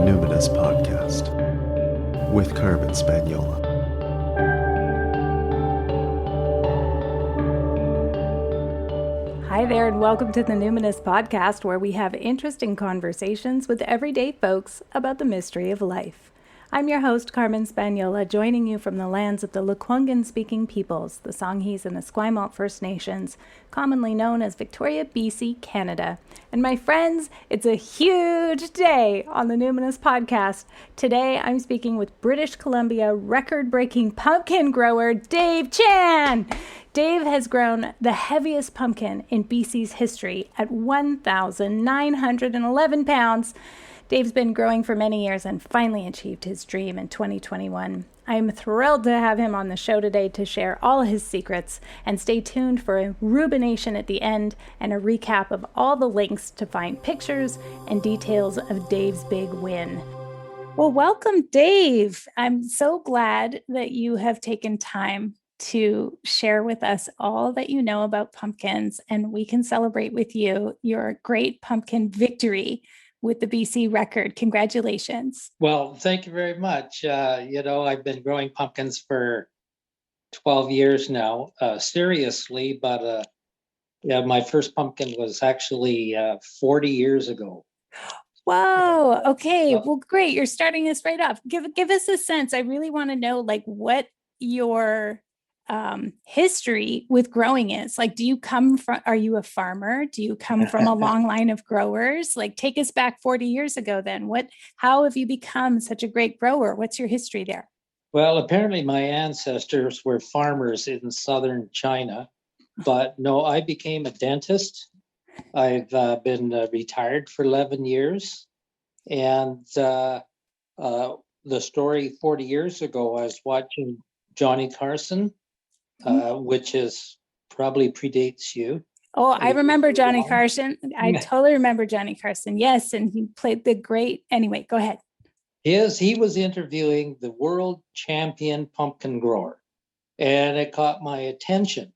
Numinous Podcast with Carmen Spaniola. Hi there, and welcome to the Numinous Podcast, where we have interesting conversations with everyday folks about the mystery of life. I'm your host, Carmen Spaniola, joining you from the lands of the Lekwungen-speaking peoples, the Songhees and the Esquimalt First Nations, commonly known as Victoria, BC, Canada. And my friends, it's a huge day on the Numinous Podcast. Today, I'm speaking with British Columbia record-breaking pumpkin grower, Dave Chan. Dave has grown the heaviest pumpkin in BC's history at 1,911 pounds. Dave's been growing for many years and finally achieved his dream in 2021. I'm thrilled to have him on the show today to share all his secrets, and stay tuned for a Rubenation at the end and a recap of all the links to find pictures and details of Dave's big win. Well, welcome, Dave. I'm so glad that you have taken time to share with us all that you know about pumpkins, and we can celebrate with you your great pumpkin victory with the BC record. Congratulations. Well, thank you very much. I've been growing pumpkins for 12 years now, seriously, but my first pumpkin was actually 40 years ago. Wow. Okay. Well, great. You're starting us right off. Give us a sense. I really want to know, what your history with growing is. Do you come from, are you a farmer? Do you come from a long line of growers? Take us back 40 years ago then. How have you become such a great grower? What's your history there? Well, apparently my ancestors were farmers in southern China, but no, I became a dentist. I've been retired for 11 years. And the story 40 years ago, I was watching Johnny Carson, which is probably predates you. Oh, I remember Johnny Carson. I totally remember Johnny Carson. Yes, and he played the great. Anyway, go ahead. He was interviewing the world champion pumpkin grower, and it caught my attention.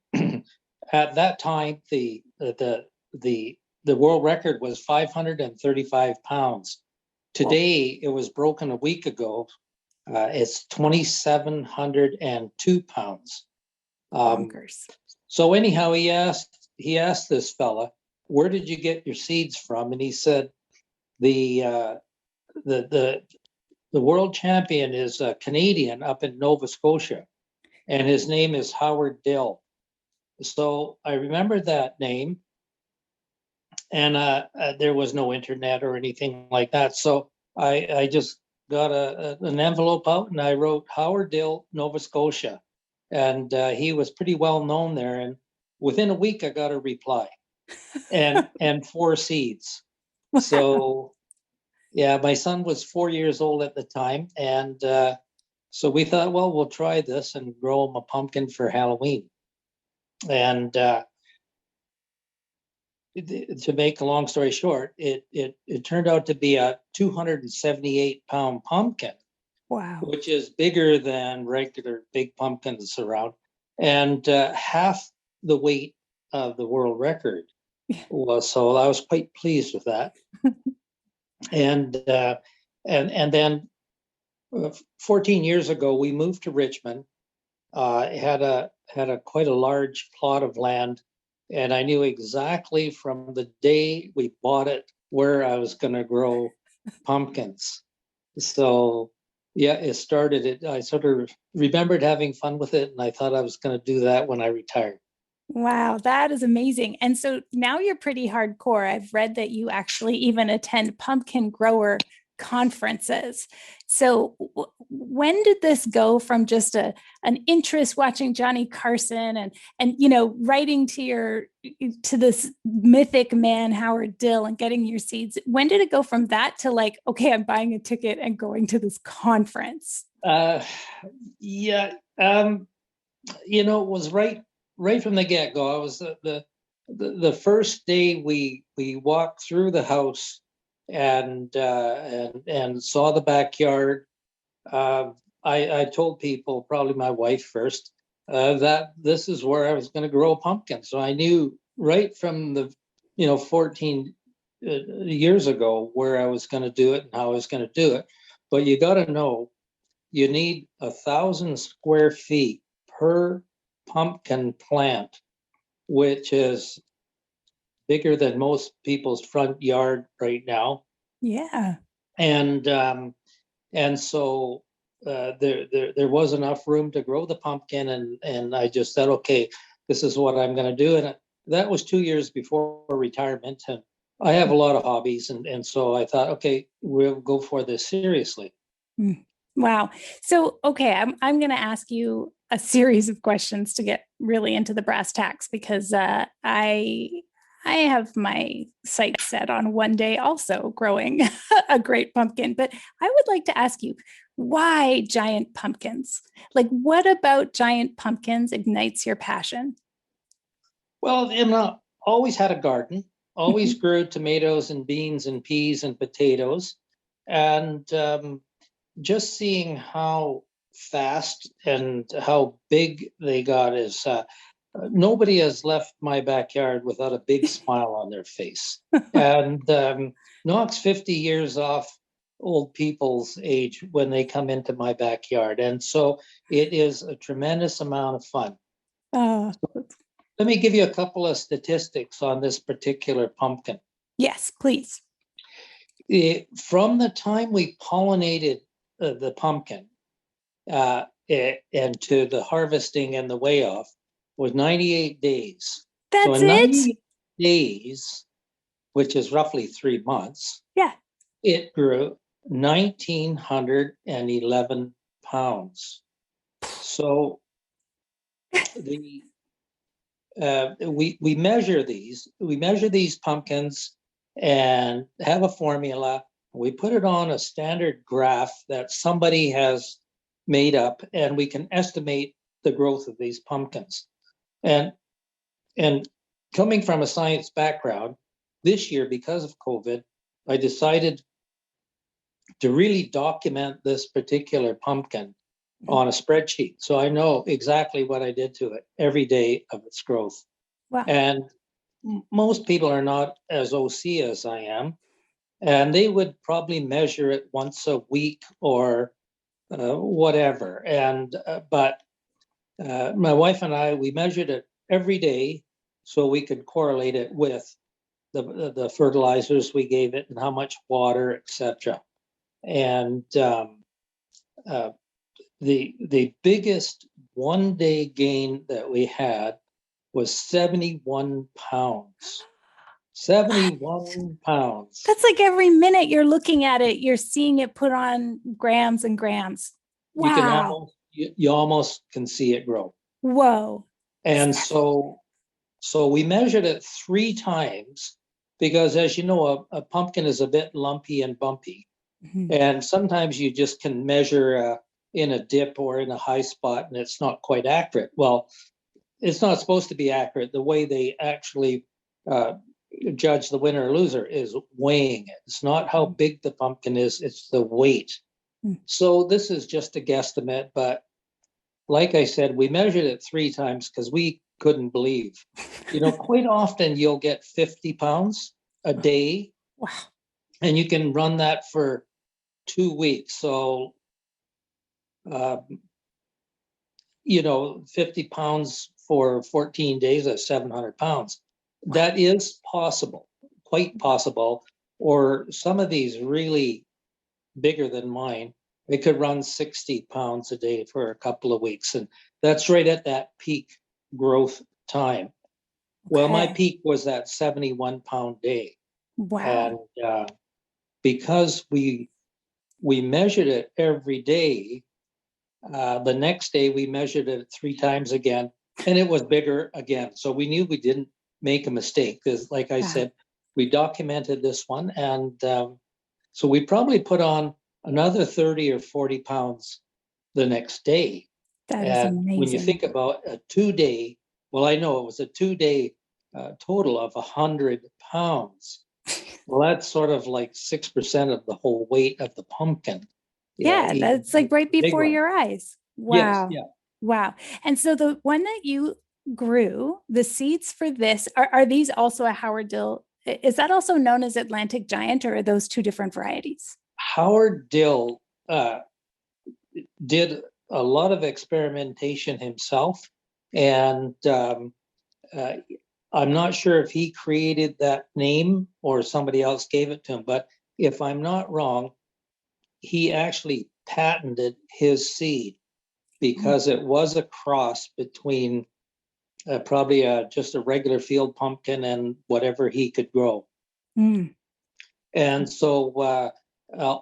At that time, the world record was 535 pounds. Today, it was broken a week ago. It's 2,702 pounds. So anyhow, he asked this fella, where did you get your seeds from? And he said, the world champion is a Canadian up in Nova Scotia, and his name is Howard Dill. So I remembered that name, and there was no internet or anything like that. So I just got an envelope out, and I wrote Howard Dill, Nova Scotia. And he was pretty well known there. And within a week, I got a reply and 4 seeds. Wow. So, yeah, my son was 4 years old at the time. And so we thought, well, we'll try this and grow him a pumpkin for Halloween. And to make a long story short, it turned out to be a 278-pound pumpkin. Wow. Which is bigger than regular big pumpkins around, and half the weight of the world record was. So I was quite pleased with that. and then 14 years ago, we moved to Richmond. Had a quite a large plot of land, and I knew exactly from the day we bought it where I was going to grow pumpkins. So. Yeah, it started. I sort of remembered having fun with it, and I thought I was going to do that when I retired. Wow, that is amazing. And so now you're pretty hardcore. I've read that you actually even attend pumpkin grower conferences. So when did this go from just an interest watching Johnny Carson and writing to this mythic man Howard Dill and getting your seeds? When did it go from that to okay, I'm buying a ticket and going to this conference? It was right from the get-go. I was the first day we walked through the house and saw the backyard. I told people, probably my wife first, that this is where I was going to grow a pumpkin. So I knew right from the 14 years ago where I was going to do it and how I was going to do it. But you got to know you need 1,000 square feet per pumpkin plant, which is bigger than most people's front yard right now. Yeah. And so there was enough room to grow the pumpkin, and I just said, okay, this is what I'm going to do. And that was 2 years before retirement, and I have a lot of hobbies, and so I thought, okay, we'll go for this seriously. Wow. So, okay, I'm going to ask you a series of questions to get really into the brass tacks, because I have my sights set on one day also growing a great pumpkin. But I would like to ask you, why giant pumpkins? Like, what about giant pumpkins ignites your passion? Well, Emma always had a garden, always grew tomatoes and beans and peas and potatoes, and just seeing how fast and how big they got is nobody has left my backyard without a big smile on their face. And knocks 50 years off old people's age when they come into my backyard. And so it is a tremendous amount of fun. Oh, Let me give you a couple of statistics on this particular pumpkin. yes, please. From the time we pollinated the pumpkin and to the harvesting and the weigh off was 98 days. So That's in it? 98 days, which is roughly 3 months, Yeah. it grew 1,911 pounds. So the we measure these pumpkins and have a formula. We put it on a standard graph that somebody has made up, and we can estimate the growth of these pumpkins. And coming from a science background, this year, because of COVID, I decided to really document this particular pumpkin on a spreadsheet. So I know exactly what I did to it every day of its growth. Wow. And most people are not as OC as I am, and they would probably measure it once a week or whatever. And but my wife and I, we measured it every day so we could correlate it with the fertilizers we gave it and how much water, etc. And the biggest 1 day gain that we had was 71 pounds. 71 pounds. That's like every minute you're looking at it, you're seeing it put on grams and grams. You can Wow. you almost can see it grow. Whoa. And so we measured it 3 times because, as you know, a pumpkin is a bit lumpy and bumpy. Mhm. And sometimes you just can measure in a dip or in a high spot and it's not quite accurate. Well, it's not supposed to be accurate. The way they actually judge the winner or loser is weighing it. It's not how big the pumpkin is, it's the weight. So this is just a guesstimate, but like I said, we measured it 3 times because we couldn't believe. Quite often you'll get 50 pounds a day. Wow. And you can run that for 2 weeks. So 50 pounds for 14 days, that's 700 pounds. That is possible, quite possible. Or some of these really bigger than mine, they could run 60 pounds a day for a couple of weeks. And that's right at that peak growth time. Okay. Well, my peak was that 71-pound day. Wow. And because we measured it every day, the next day we measured it 3 times again, and it was bigger again. So we knew we didn't make a mistake because, like I said, we documented this one. And so we probably put on another 30 or 40 pounds the next day. That is amazing. When you think about a 2-day, well, I know it was a 2-day total of 100 pounds. Well, that's sort of like 6% of the whole weight of the pumpkin. Yeah, that's like right before your eyes. Wow. Yes, yeah. Wow. And so the one that you grew, the seeds for this, are these also a Howard Dill is that also known as Atlantic Giant, or are those two different varieties? Howard Dill did a lot of experimentation himself, and I'm not sure if he created that name or somebody else gave it to him, but if I'm not wrong, he actually patented his seed because it was a cross between probably just a regular field pumpkin and whatever he could grow. Mm. And so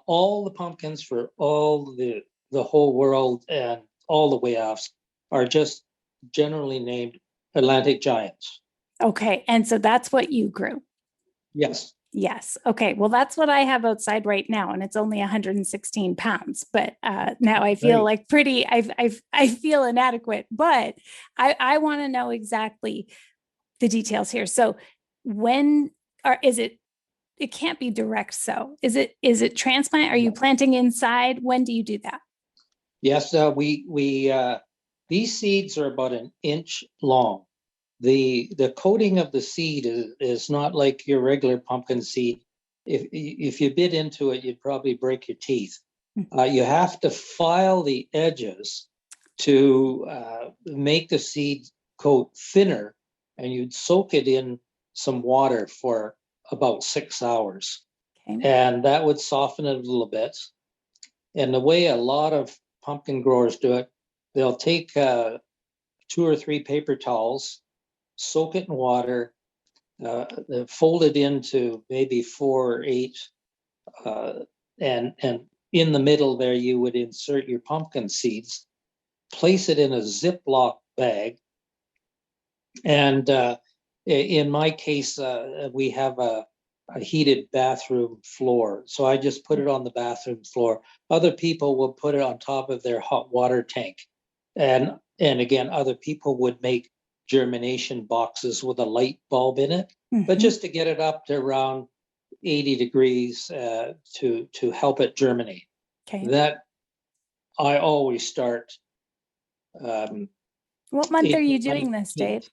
all the pumpkins for all the whole world and all the way offs are just generally named Atlantic Giants. Okay. And so that's what you grew. Yes. Yes. Okay. Well, that's what I have outside right now, and it's only 116 pounds. But now I feel like I feel inadequate. But I want to know exactly the details here. So when is it? It can't be direct sow. Is it transplant? Are you planting inside? When do you do that? Yes. We these seeds are about an inch long. The coating of the seed is not like your regular pumpkin seed. If you bit into it, you'd probably break your teeth. You have to file the edges to make the seed coat thinner, and you'd soak it in some water for about 6 hours. Okay. And that would soften it a little bit. And the way a lot of pumpkin growers do it, they'll take 2 or 3 paper towels, soak it in water, fold it into maybe 4 or 8, and in the middle there you would insert your pumpkin seeds, place it in a Ziploc bag, and in my case, we have a heated bathroom floor, so I just put it on the bathroom floor. Other people will put it on top of their hot water tank, and again, other people would make germination boxes with a light bulb in it, but just to get it up to around 80 degrees to help it germinate. Okay. That I always start. What month are you doing 19th. this, Dave?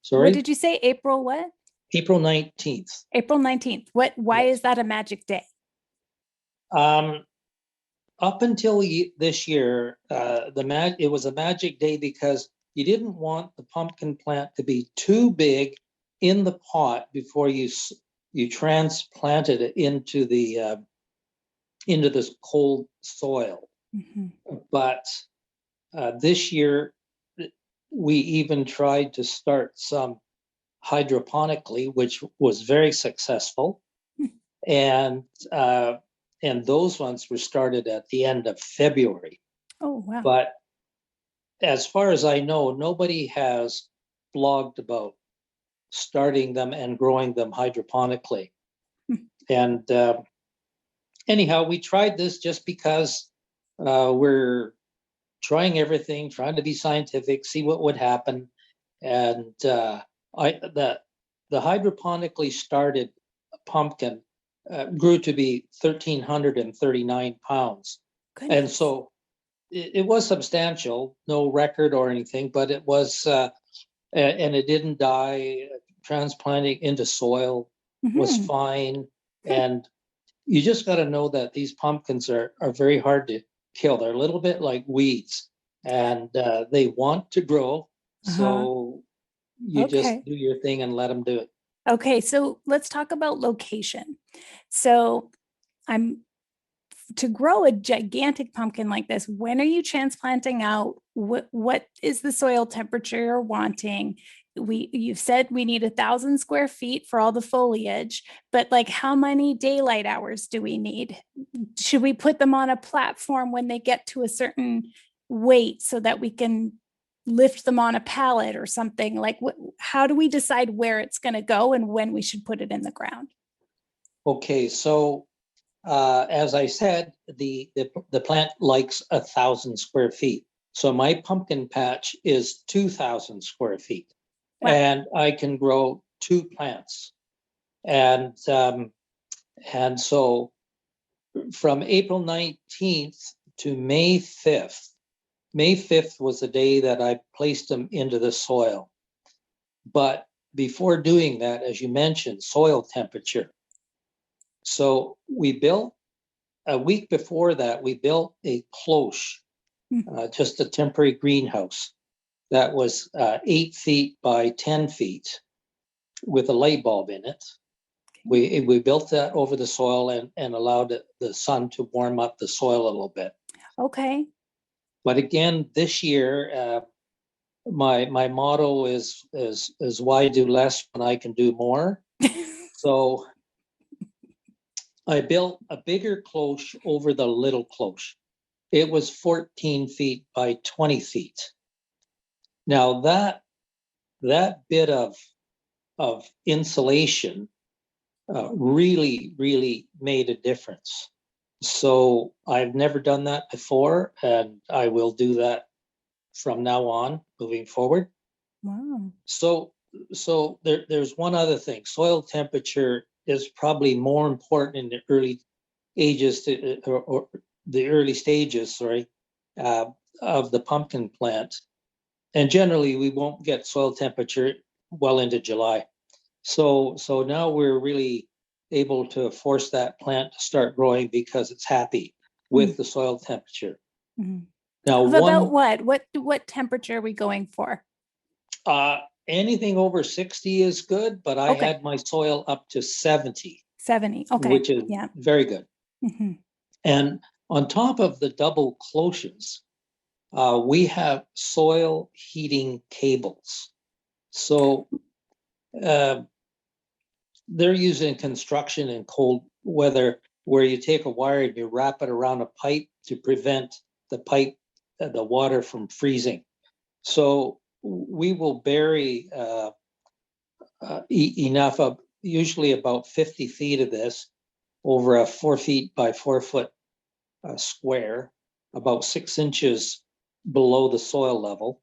Sorry? What did you say? April what? April 19th. April 19th. Why is that a magic day? Up until this year, it was a magic day because you didn't want the pumpkin plant to be too big in the pot before you transplanted it into this cold soil. But this year, we even tried to start some hydroponically, which was very successful, and those ones were started at the end of February. Oh, wow. But as far as I know, nobody has blogged about starting them and growing them hydroponically. And anyhow, we tried this just because we're trying everything, trying to be scientific, see what would happen. And the hydroponically started pumpkin grew to be 1,339 pounds. Goodness. And so it was substantial, no record or anything, but it was, and it didn't die. Transplanting into soil was fine. And you just got to know that these pumpkins are very hard to kill. They're a little bit like weeds, and they want to grow. So you just do your thing and let them do it. Okay, so let's talk about location. So to grow a gigantic pumpkin like this, when are you transplanting out? What is the soil temperature you're wanting? You've said we need 1,000 square feet for all the foliage, but like how many daylight hours do we need? Should we put them on a platform when they get to a certain weight so that we can lift them on a pallet or something? Like how do we decide where it's going to go and when we should put it in the ground? Okay, so as I said, the plant likes 1,000 square feet. So my pumpkin patch is 2,000 square feet. Wow. And I can grow 2 plants. And so from April 19th to May 5th, May 5th was the day that I placed them into the soil. But before doing that, as you mentioned, soil temperature. So we built, a week before that, we built a cloche, just a temporary greenhouse that was 8 feet by 10 feet with a light bulb in it. We built that over the soil and allowed the sun to warm up the soil a little bit. Okay. But again, this year, my motto is why do less when I can do more? So I built a bigger cloche over the little cloche. It was 14 feet by 20 feet. Now that bit of insulation really made a difference. So I've never done that before, and I will do that from now on, moving forward. Wow. So there's one other thing. Soil temperature is probably more important in the early ages or the early stages, of the pumpkin plant. And generally, we won't get soil temperature well into July. So now we're really able to force that plant to start growing because it's happy with the soil temperature. Mm-hmm. Now, about what temperature are we going for? Anything over 60 is good, but I had my soil up to 70. 70, okay. Which is very good. Mm-hmm. And on top of the double cloches, we have soil heating cables. So they're used in construction in cold weather, where you take a wire and you wrap it around a pipe to prevent the water from freezing. So we will bury enough of, usually about 50 feet of this, over a 4 feet by 4 foot square, about 6 inches below the soil level,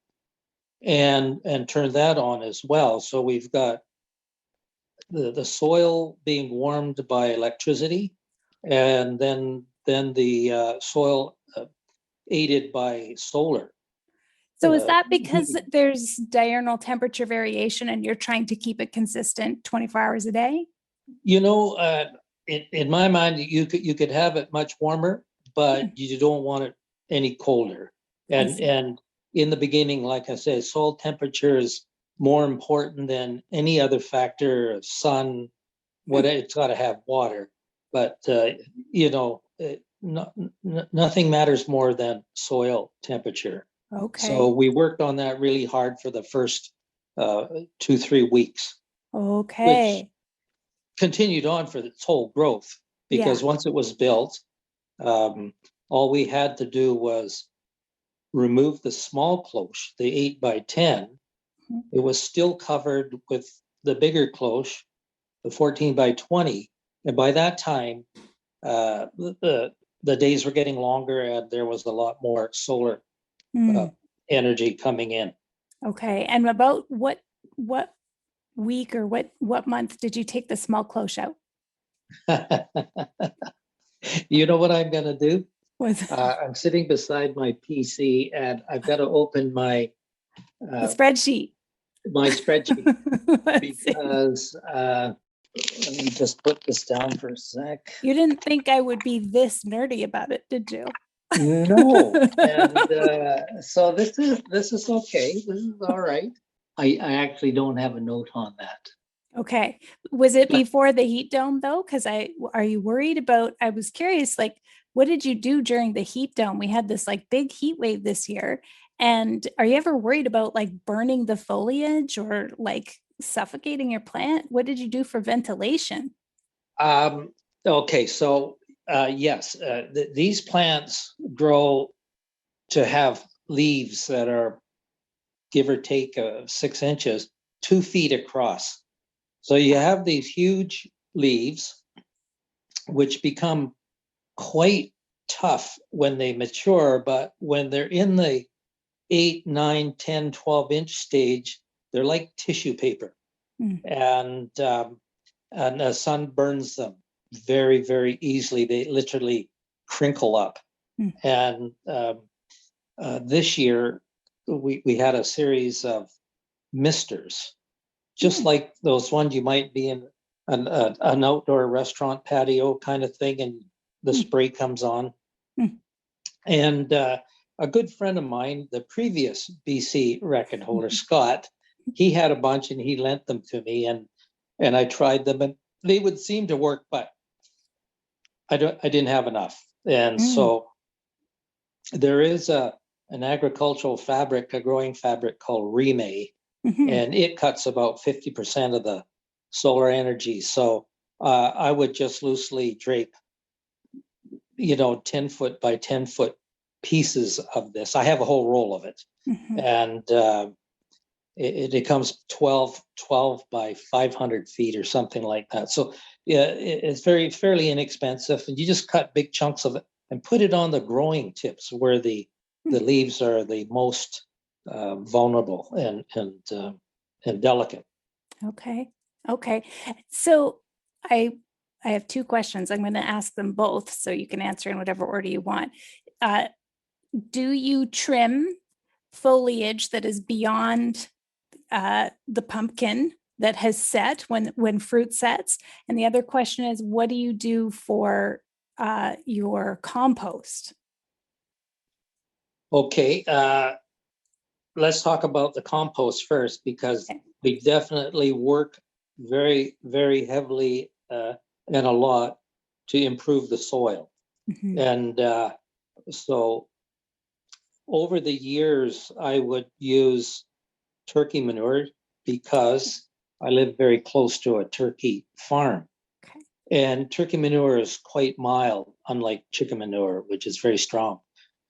and turn that on as well. So we've got the soil being warmed by electricity, and then the soil aided by solar. So is that because there's diurnal temperature variation and you're trying to keep it consistent 24 hours a day? You know, in my mind, you could have it much warmer, but you don't want it any colder. And in the beginning, like I said, soil temperature is more important than any other factor, sun, it's got to have water. But, nothing matters more than soil temperature. Okay. So we worked on that really hard for the first 2-3 weeks. Okay. Which continued on for its whole growth, because once it was built, all we had to do was remove the small cloche, the 8 by 10. Mm-hmm. It was still covered with the bigger cloche, the 14 by 20. And by that time, the days were getting longer and there was a lot more solar energy coming in. Okay. And about what week or what month did you take the small cloche out? You know what I'm going to do? I'm sitting beside my PC and I've got to open my spreadsheet. My spreadsheet because let me just put this down for a sec. You didn't think I would be this nerdy about it, did you? No. And so this is okay. This is all right. I actually don't have a note on that. Okay. Was it before the heat dome though? Because are you worried about, I was curious, like, what did you do during the heat dome? We had this like big heat wave this year. And are you ever worried about like burning the foliage or like suffocating your plant? What did you do for ventilation? Okay. So yes, these plants grow to have leaves that are, give or take 6 inches, 2 feet across. So you have these huge leaves, which become quite tough when they mature, but when they're in the 8, 9, 10, 12 inch stage, they're like tissue paper. And the sun burns them very, very easily. They literally crinkle up. And this year, we had a series of misters. just like those ones you might be in an outdoor restaurant patio kind of thing, and the spray comes on. And a good friend of mine, the previous BC record holder, Scott, he had a bunch and he lent them to me, and I tried them, and they would seem to work, but I didn't have enough. And so there is an agricultural fabric, a growing fabric called Remay, and it cuts about 50% of the solar energy. So I would just loosely drape, 10-foot by 10-foot pieces of this. I have a whole roll of it, and it comes 12 by 500 feet or something like that. So yeah, it's fairly inexpensive, and you just cut big chunks of it and put it on the growing tips where the leaves are the most vulnerable and delicate. Okay. So I have two questions. I'm going to ask them both so you can answer in whatever order you want. Do you trim foliage that is beyond the pumpkin that has set when fruit sets? And the other question is, what do you do for your compost? Okay, let's talk about the compost first, because we definitely work very, very heavily and a lot to improve the soil. And so over the years, I would use turkey manure because I live very close to a turkey farm. And turkey manure is quite mild, unlike chicken manure, which is very strong.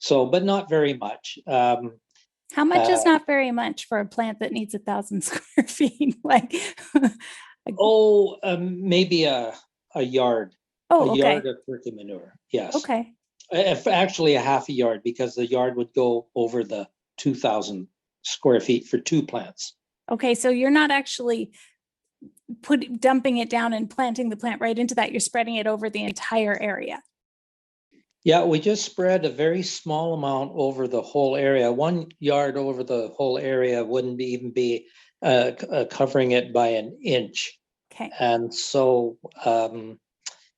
So, but not very much. How much is not very much for a plant that needs 1,000 square feet? Maybe a yard. Oh, okay. Yard of turkey manure. Yes. Okay. Actually, a half a yard, because the yard would go over the 2,000 square feet for 2 plants. Okay, so you're not actually dumping it down and planting the plant right into that. You're spreading it over the entire area. Yeah, we just spread a very small amount over the whole area. 1 yard over the whole area wouldn't even be covering it by an inch. Okay. And so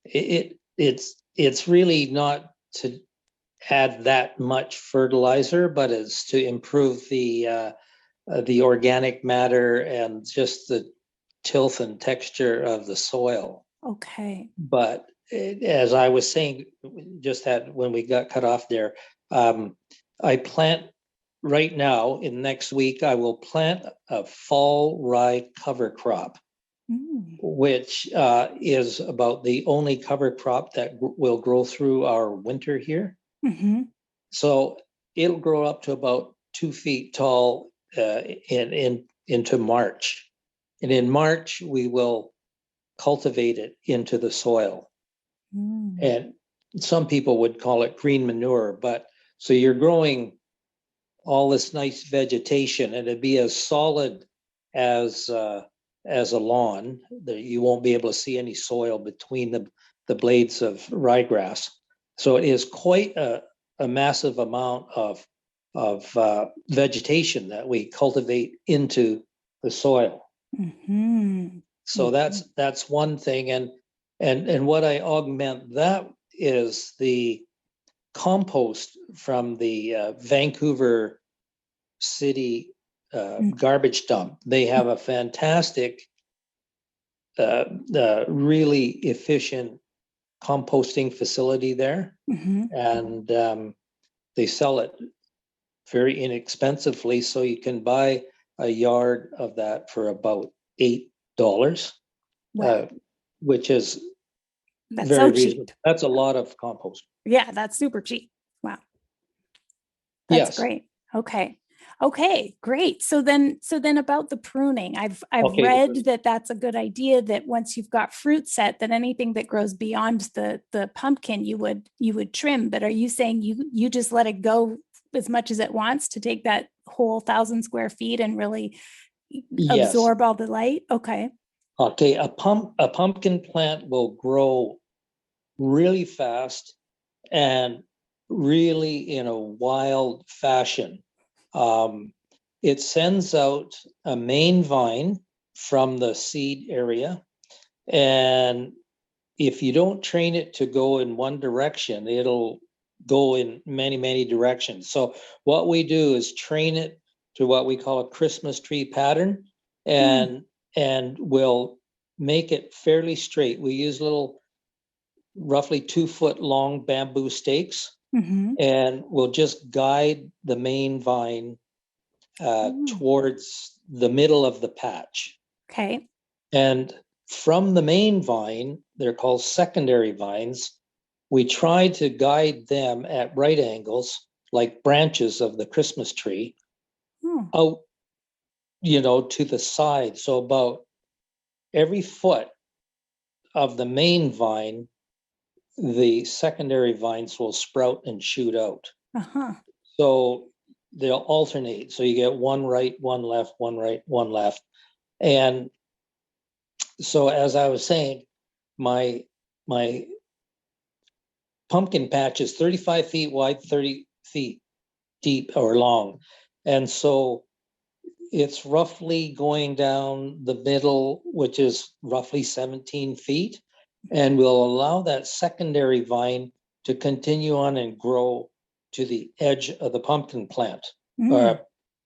it's really not to add that much fertilizer, but it's to improve the organic matter and just the tilth and texture of the soil. Okay. But as I was saying, when we got cut off there, I plant right now. In next week, I will plant a fall rye cover crop, which is about the only cover crop that will grow through our winter here. So it'll grow up to about 2 feet tall into March, and in March we will cultivate it into the soil. And some people would call it green manure, but so you're growing all this nice vegetation, and it'd be as solid as a lawn. That you won't be able to see any soil between the blades of ryegrass. So it is quite a massive amount of vegetation that we cultivate into the soil. So that's one thing, and what I augment that is the compost from the Vancouver City garbage dump. They have a fantastic, really efficient composting facility there, and they sell it very inexpensively. So you can buy a yard of that for about $8, which is very reasonable. Cheap. That's a lot of compost. Yeah, that's super cheap. Wow. That's great. Okay, great. So then about the pruning, I've read that that's a good idea, that once you've got fruit set, that anything that grows beyond the pumpkin you would trim. But are you saying you just let it go as much as it wants to take that whole 1,000 square feet and really absorb all the light? Okay. A pumpkin plant will grow really fast and really in a wild fashion. It sends out a main vine from the seed area. And if you don't train it to go in one direction, it'll go in many, many directions. So what we do is train it to what we call a Christmas tree pattern, and we'll make it fairly straight. We use little roughly 2-foot long bamboo stakes, and we'll just guide the main vine towards the middle of the patch. Okay. And from the main vine, they're called secondary vines, we try to guide them at right angles, like branches of the Christmas tree, out, to the side. So about every foot of the main vine, the secondary vines will sprout and shoot out. So they'll alternate. So you get one right, one left, one right, one left. And so as I was saying, my pumpkin patch is 35 feet wide, 30 feet deep or long. And so it's roughly going down the middle, which is roughly 17 feet. And we'll allow that secondary vine to continue on and grow to the edge of the pumpkin plant or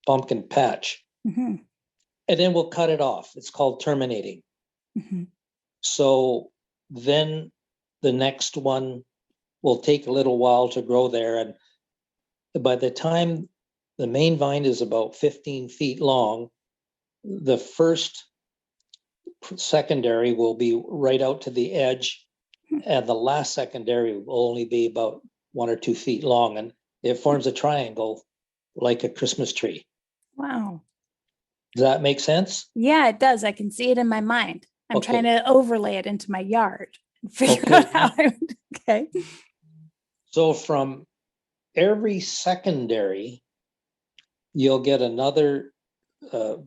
pumpkin patch. And then we'll cut it off. It's called terminating. So then the next one will take a little while to grow there. And by the time the main vine is about 15 feet long, the first secondary will be right out to the edge, and the last secondary will only be about 1 or 2 feet long, and it forms a triangle like a Christmas tree. Wow. Does that make sense? Yeah, it does. I can see it in my mind. I'm trying to overlay it into my yard and figure out how I would. Okay. So from every secondary, you'll get another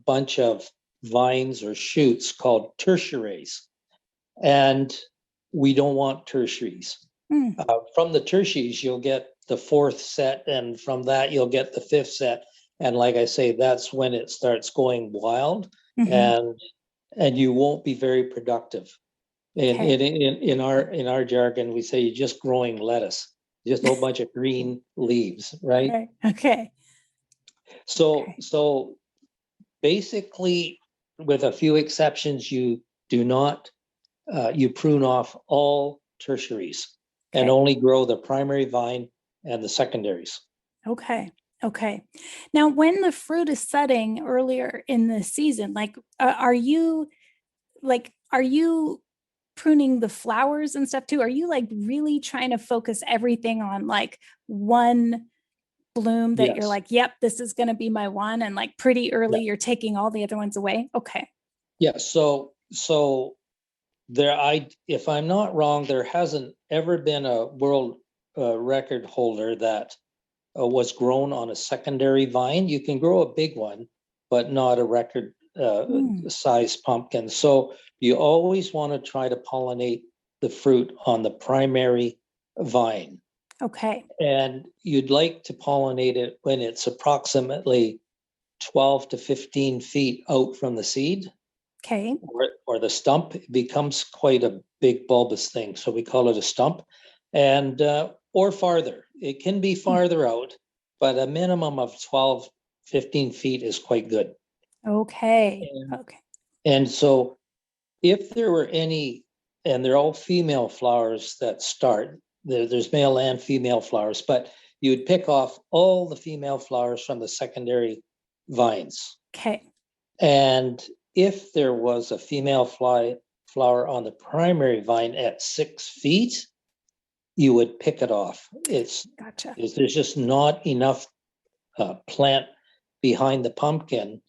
bunch of vines or shoots called tertiaries. And we don't want tertiaries. From the tertiaries, you'll get the fourth set, and from that, you'll get the fifth set. And like I say, that's when it starts going wild, and you won't be very productive. In our jargon, we say you're just growing lettuce, just a whole bunch of green leaves, right? Okay. So basically, with a few exceptions, you do not, you prune off all tertiaries and only grow the primary vine and the secondaries. Okay. Now, when the fruit is setting earlier in the season, are you pruning the flowers and stuff too? Are you really trying to focus everything on one bloom that you're yep, this is going to be my one, and pretty early you're taking all the other ones away? Okay. Yeah. So there, if I'm not wrong, there hasn't ever been a world record holder that was grown on a secondary vine. You can grow a big one, but not a record size pumpkin. So you always want to try to pollinate the fruit on the primary vine. Okay. And you'd like to pollinate it when it's approximately 12 to 15 feet out from the seed. Okay. Or the stump. It becomes quite a big bulbous thing. So we call it a stump. And or farther. It can be farther out, but a minimum of 12, 15 feet is quite good. Okay. And so if there were any, and they're all female flowers that start, there's male and female flowers, but you would pick off all the female flowers from the secondary vines. Okay. And if there was a female flower on the primary vine at 6 feet, you would pick it off. Gotcha. There's just not enough plant behind the pumpkin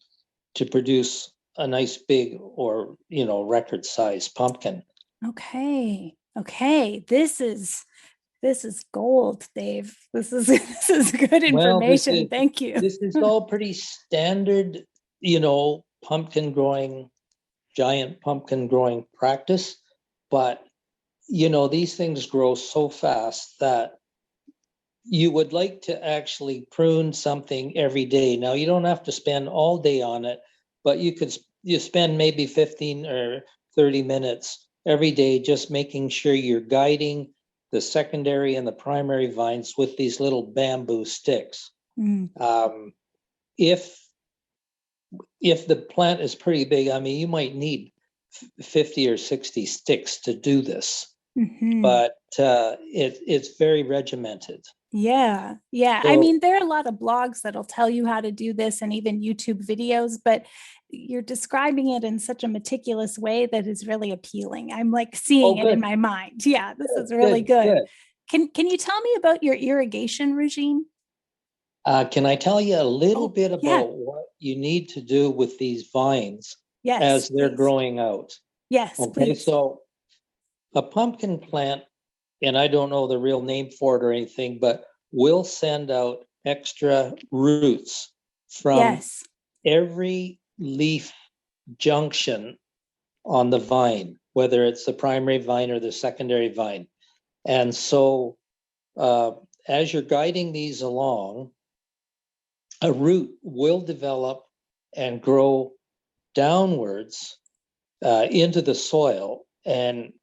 to produce a nice big or record size pumpkin. Okay. This is gold, Dave. This is good information. Well, Thank you. This is all pretty standard, giant pumpkin growing practice. But, these things grow so fast that you would like to actually prune something every day. Now, you don't have to spend all day on it, but you could, you spend maybe 15 or 30 minutes every day just making sure you're guiding the secondary and the primary vines with these little bamboo sticks. Mm. If the plant is pretty big, I mean, you might need 50 or 60 sticks to do this, but it's very regimented. Yeah. Yeah. I So, mean, there are a lot of blogs that'll tell you how to do this and even YouTube videos, but you're describing it in such a meticulous way that is really appealing. I'm like seeing it in good, my mind. Yeah, this is really good, good. good. Can you tell me about your irrigation regime? Can I tell you a little Oh, bit yeah. about what you need to do with these vines Yes, as they're please. growing out? Yes, Okay, please. so a pumpkin plant, and I don't know the real name for it or anything, but will send out extra roots from Yes. every leaf junction on the vine, whether it's the primary vine or the secondary vine. And so uh, as you're guiding these along, a root will develop and grow downwards into the soil and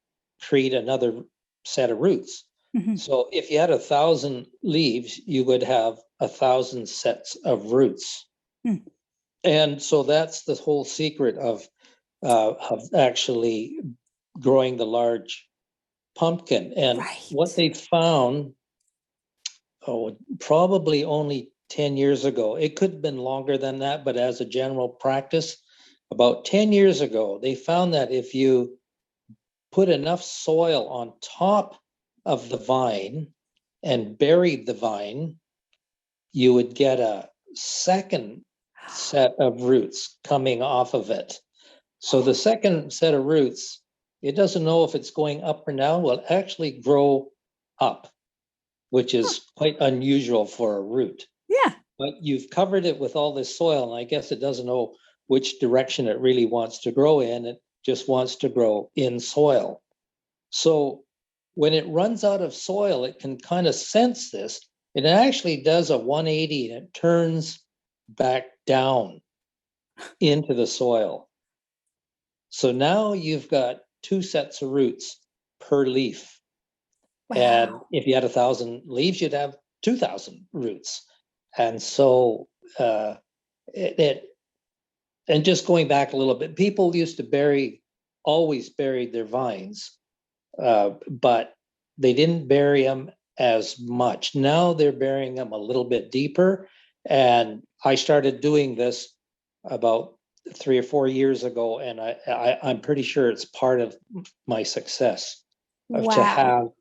create another set of roots. Mhm. So if you had 1,000 leaves, you would have 1,000 sets of roots. Mm. And so that's the whole secret of actually growing the large pumpkin. And what Right. they found, probably only 10 years ago, it could have been longer than that, but as a general practice, about 10 years ago, they found that if you put enough soil on top of the vine and buried the vine, you would get a second set of roots coming off of it. So the second set of roots, it doesn't know if it's going up or down, will actually grow up, which Huh. is quite unusual for a root. Yeah. But you've covered it with all this soil, and I guess it doesn't know which direction it really wants to grow in. It just wants to grow in soil. So when it runs out of soil, it can kind of sense this. It actually does a 180 and it turns back down into the soil. So now you've got two sets of roots per leaf. And Wow. if you had 1,000 leaves, you'd have 2,000 roots. And so and just going back a little bit, people used to always buried their vines, but they didn't bury them as much. Now they're burying them a little bit deeper. And I started doing this about 3 or 4 years ago, and I'm pretty sure it's part of my success of Wow.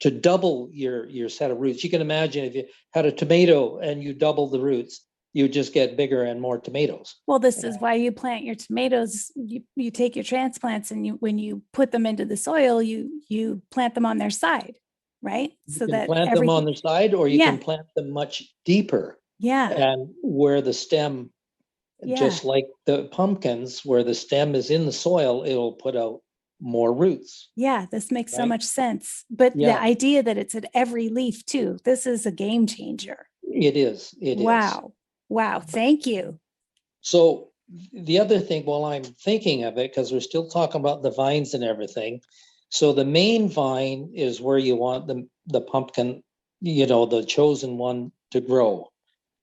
to double your set of roots. You can imagine if you had a tomato and you double the roots, you just get bigger and more tomatoes. Well, this is why you plant your tomatoes. You take your transplants and when you put them into the soil, you plant them on their side, right? You So can that plant them on everything, their side, or you yeah, can plant them much deeper yeah, and where the stem, yeah, just like the pumpkins, where the stem is in the soil, it'll put out more roots, yeah. This makes so right? much sense. But the Yeah, idea that it's at every leaf too, this is a game changer. it is. It is. Wow. Wow. Thank you. So the other thing, while I'm thinking of it, because we're still talking about the vines and everything. So the main vine is where you want the pumpkin, the chosen one to grow,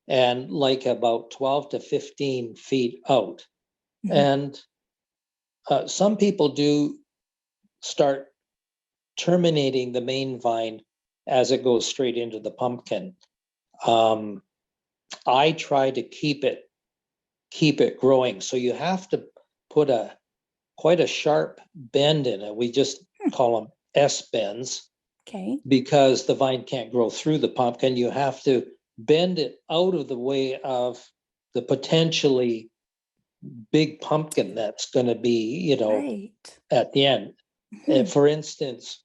and like about 12 to 15 feet out. Mhm. And some people do start terminating the main vine as it goes straight into the pumpkin. Um, I try to keep it growing. So you have to put quite a sharp bend in it. We just call them S bends Okay. because the vine can't grow through the pumpkin. You have to bend it out of the way of the potentially big pumpkin that's going to be, Right. at the end. Hmm. For instance,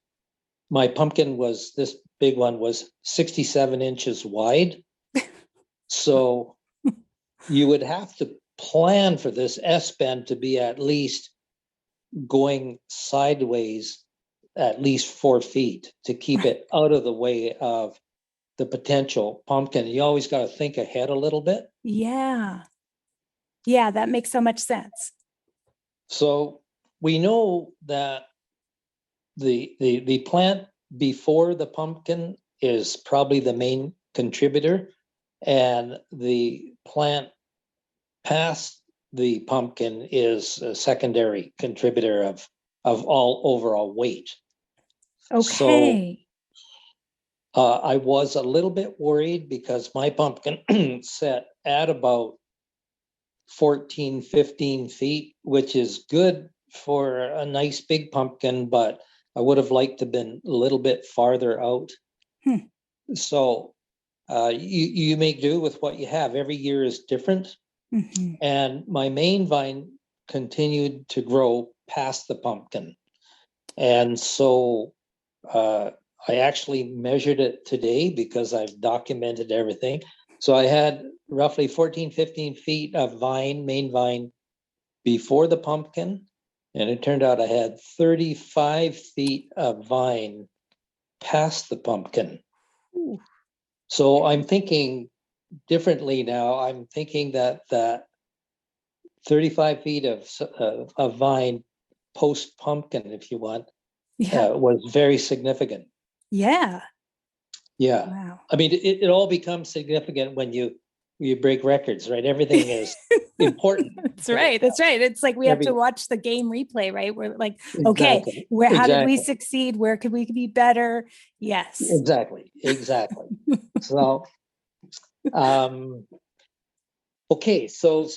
my pumpkin this big one was 67 inches wide. So you would have to plan for this S bend to be at least going sideways at least 4 feet to keep Right. it out of the way of the potential pumpkin. You always got to think ahead a little bit. Yeah. Yeah. That makes so much sense. So we know that the plant before the pumpkin is probably the main contributor, and the plant past the pumpkin is a secondary contributor of all overall weight. So Okay. I was a little bit worried because my pumpkin set at about 14, 15 feet, which is good for a nice big pumpkin, but I would have liked to have been a little bit farther out. Hmm. So you make do with what you have. Every year is different. Mm-hmm. And my main vine continued to grow past the pumpkin. And so I actually measured it today because I've documented everything. So I had roughly 14, 15 feet of vine, main vine, before the pumpkin. And it turned out I had 35 feet of vine past the pumpkin. Ooh. So I'm thinking differently now. I'm thinking that 35 feet of vine post pumpkin, if you want, Yeah. was very significant. Yeah. Yeah. Wow. I mean, it all becomes significant when you break records, right? Everything is important. That's right. That's right. It's like we have to Every watch the game replay, right? We're like, okay, exactly, how did we exactly, succeed? Where could we be better? Yes. exactly. So, um, okay, so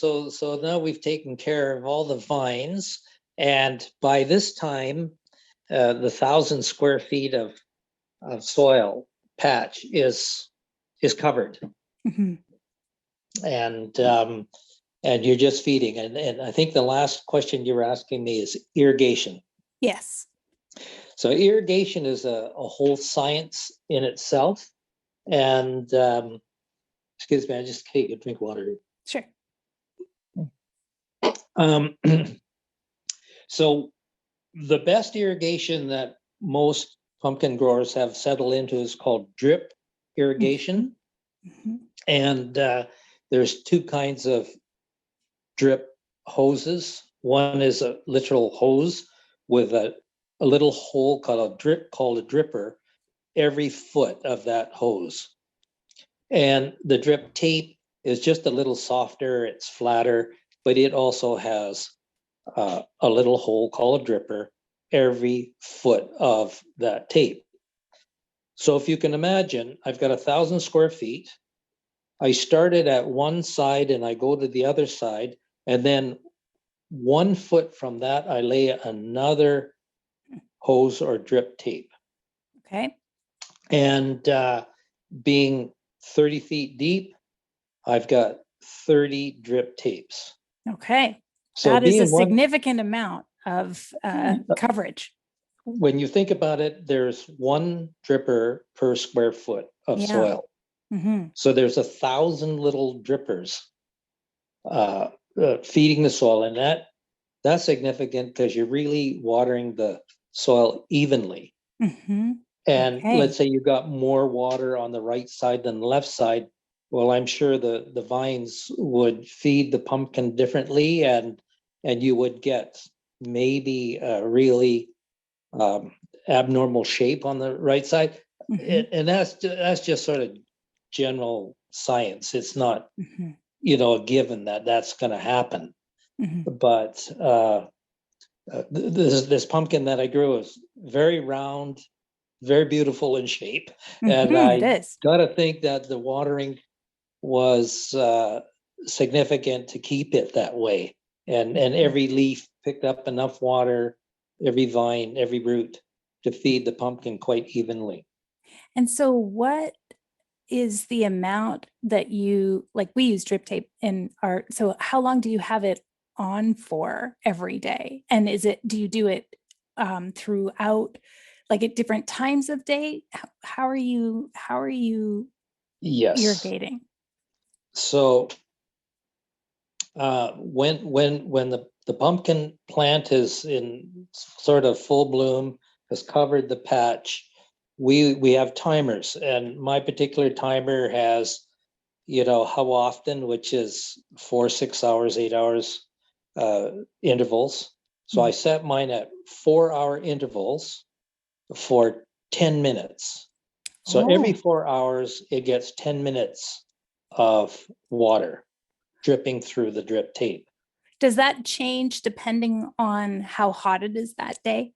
now we've taken care of all the vines, and by this time, the 1,000 square feet of soil patch is covered, Mm-hmm. and and you're just feeding. And I think the last question you were asking me is irrigation. Yes. So irrigation is a whole science in itself. And excuse me, I just take a drink of water. Sure. Um, so the best irrigation that most pumpkin growers have settled into is called drip irrigation. Mm-hmm. And there's two kinds of drip hoses. One is a literal hose with a little hole called a dripper every foot of that hose. And the drip tape is just a little softer, it's flatter, but it also has a little hole called a dripper every foot of that tape. So if you can imagine, I've got 1,000 square feet. I started at one side and I go to the other side, and then 1 foot from that, I lay another hose or drip tape. Okay. And being 30 feet deep, I've got 30 drip tapes. Okay. So That is a being one, significant amount of coverage. when you think about it, there's one dripper per square foot of Yeah. soil. Mm-hmm. So there's 1,000 little drippers feeding the soil, and that's significant because you're really watering the soil evenly. Mm-hmm. And let's Okay. say you got more water on the right side than the left side. Well, I'm sure the vines would feed the pumpkin differently, and you would get maybe a really abnormal shape on the right side. Mm-hmm. And that's just sort of general science. It's not, Mm-hmm. a given that that's going to happen. Mm-hmm. But this pumpkin that I grew is very round, very beautiful in shape, and Mm-hmm. It I is. got to think that the watering was significant to keep it that way. And every leaf picked up enough water, every vine, every root to feed the pumpkin quite evenly. And so what is the amount that you like? We use drip tape in our, so how long do you have it on for every day? And do you do it throughout, like at different times of day? How are you Yes. irrigating? So when the pumpkin plant is in sort of full bloom, has covered the patch, we have timers, and my particular timer has, how often, which is 4, 6 hours, 8 hours intervals. So I set mine at 4-hour intervals for 10 minutes. So every 4 hours, it gets 10 minutes of water dripping through the drip tape. Does that change depending on how hot it is that day?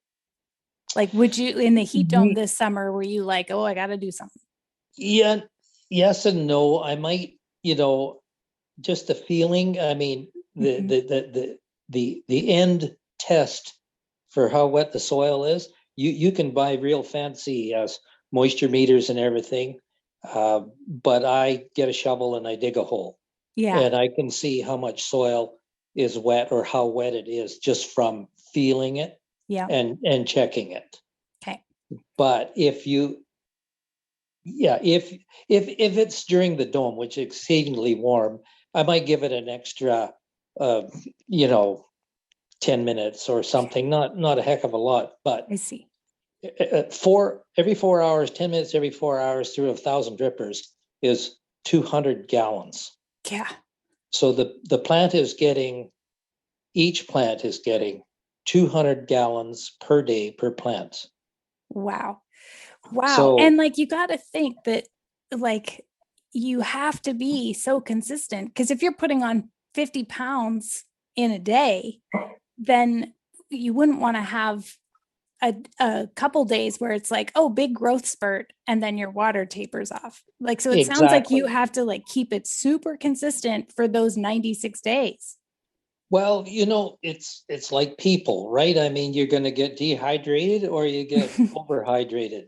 Like, would you, in the heat dome this summer, were you like, oh, I got to do something? Yeah, yes and no. I might, just the feeling. I mean, the end test for how wet the soil is. You can buy real fancy moisture meters and everything, but I get a shovel and I dig a hole. Yeah. And I can see how much soil is wet or how wet it is just from feeling it. Yeah. And checking it. Okay. But if it's during the dome, which is exceedingly warm, I might give it an extra 10 minutes or something. Not a heck of a lot, but I see. Every 4 hours, 10 minutes every 4 hours through 1,000 drippers is 200 gallons. Yeah. So the plant is getting, each plant is getting 200 gallons per day per plant. Wow. Wow. So, and like, you got to think that like you have to be so consistent, because if you're putting on 50 pounds in a day, then you wouldn't want to have a couple days where it's like, oh, big growth spurt, and then your water tapers off. Like, so it sounds like you have to like keep it super consistent for those 96 days. Well, it's like people, right? I mean, you're going to get dehydrated or you get overhydrated,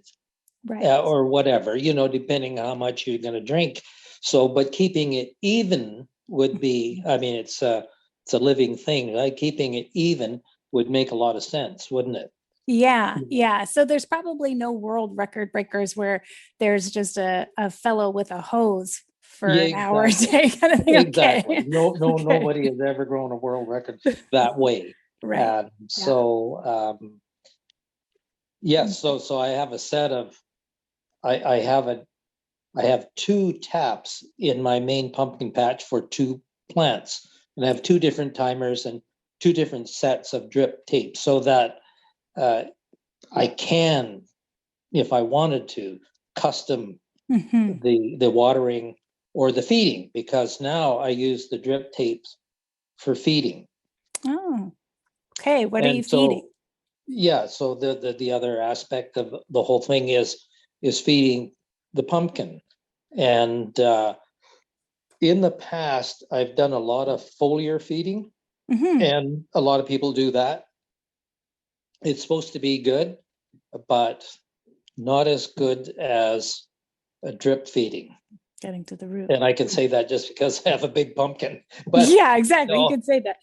right? Or whatever, depending on how much you're going to drink. So, but keeping it even would be, I mean, it's a living thing, right? Keeping it even would make a lot of sense, wouldn't it? Yeah, yeah. So there's probably no world record breakers where there's just a fellow with a hose for an hour a day kind of thing. Exactly. Okay. No, nobody has ever grown a world record that way. Right. So, yes. So I have a set of, I have 2 taps in my main pumpkin patch for 2 plants, and I have 2 different timers and 2 different sets of drip tape, so that I can, if I wanted to, custom the watering or the feeding, because now I use the drip tapes for feeding. Oh, okay. What are you feeding? Yeah, so the other aspect of the whole thing is feeding the pumpkin. And in the past, I've done a lot of foliar feeding, and a lot of people do that. It's supposed to be good, but not as good as a drip feeding. Getting to the root. And I can say that just because I have a big pumpkin. But yeah, exactly. You can say that.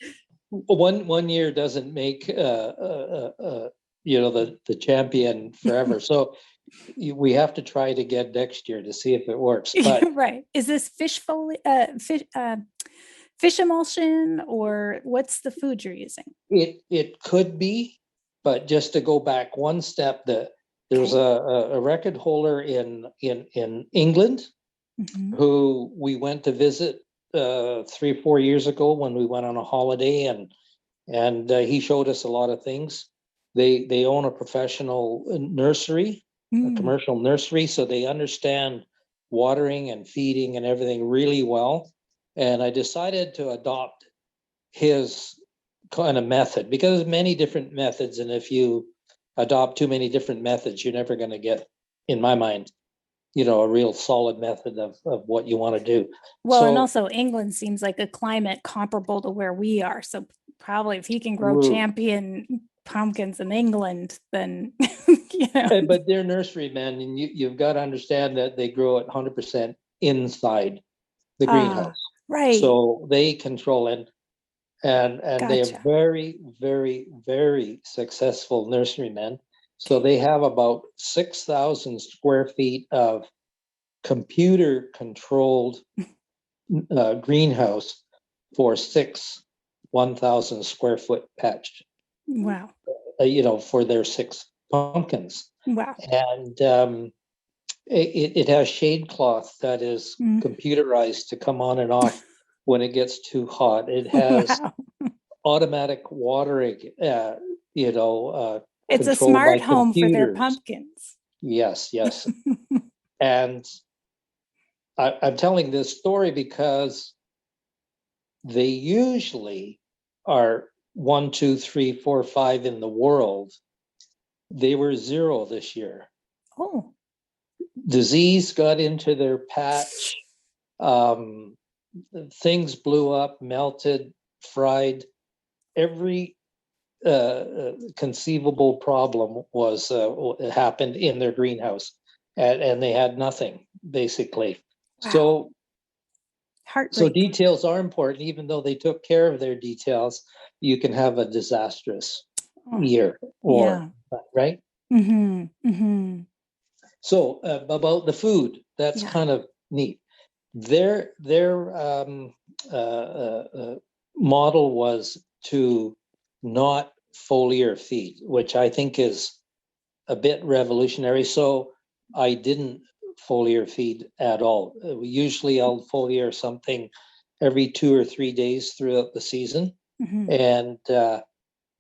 One year doesn't make the champion forever. So we have to try it again next year to see if it works. But right. Is this fish emulsion, or what's the food you're using? It could be, but just to go back one step, there's a record holder in England who we went to visit 3 or 4 years ago when we went on a holiday, and he showed us a lot of things. They own a professional nursery, a commercial nursery, so they understand watering and feeding and everything really well. And I decided to adopt his kind of method, because there's many different methods, and if you adopt too many different methods, you're never going to get, in my mind, a real solid method of what you want to do. Well, and also England seems like a climate comparable to where we are. So probably if he can grow champion pumpkins in England, then, But they're nursery men, and you've got to understand that they grow at 100% inside the greenhouse. Right. So they control it. And they are very, very, very successful nurserymen. So they have about 6,000 square feet of computer-controlled greenhouse for 6 1,000 square foot patch. Wow. For their 6 pumpkins. Wow. And it has shade cloth that is computerized to come on and off when it gets too hot. It has automatic watering, It's a controlled by smart home for their computers. pumpkins. Yes. And I'm telling this story because they usually are 1, 2, 3, 4, 5 in the world. They were 0 this year. Oh. Disease got into their patch. Things blew up, melted, fried. Every conceivable problem was happened in their greenhouse, and they had nothing basically. Wow. So Heartbreak. details are important. Even though they took care of their details, you can have a disastrous year, Yeah. right? So about the food, that's kind of neat. Their model was to not foliar feed, which I think is a bit revolutionary. So I didn't foliar feed at all. Usually I'll foliar something every 2 or 3 days throughout the season. And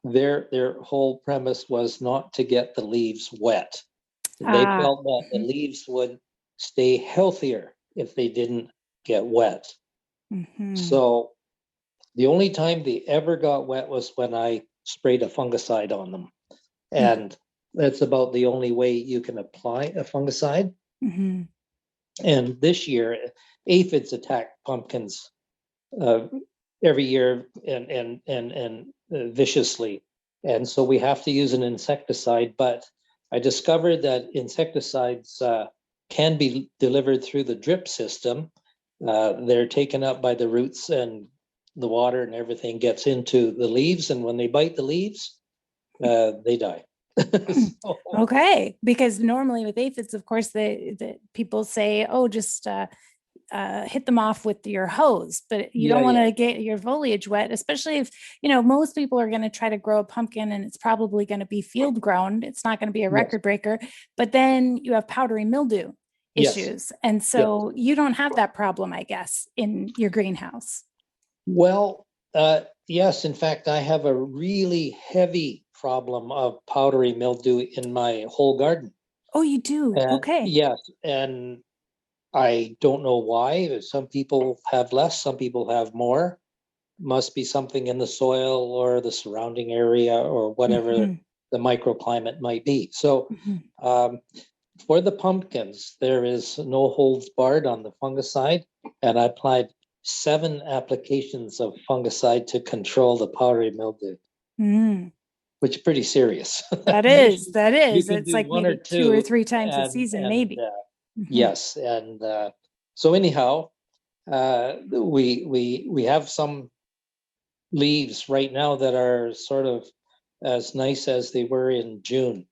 their whole premise was not to get the leaves wet. They felt that the leaves would stay healthier if they didn't get wet. So the only time they ever got wet was when I sprayed a fungicide on them. And that's about the only way you can apply a fungicide. And this year, aphids attack pumpkins every year and viciously. And so we have to use an insecticide. But I discovered that insecticides can be delivered through the drip system. They're taken up by the roots, and the water and everything gets into the leaves. And when they bite the leaves, they die. So. Okay, because normally with aphids, of course, the people say, "Oh, just hit them off with your hose," but you don't want to get your foliage wet, especially if most people are going to try to grow a pumpkin and it's probably going to be field grown. It's not going to be a record breaker, but then you have powdery mildew issues, and so you don't have that problem, I guess, in your greenhouse. Well, yes. In fact, I have a really heavy problem of powdery mildew in my whole garden. Oh, you do? Okay. Yes. And I don't know why. Some people have less, some people have more. Must be something in the soil or the surrounding area or whatever the microclimate might be. So for the pumpkins, there is no holds barred on the fungicide. And I applied 7 applications of fungicide to control the powdery mildew, which is pretty serious. That is. It's like one maybe or 2 or 3 two, times a season, maybe. Yes. And so anyhow, we have some leaves right now that are sort of as nice as they were in June.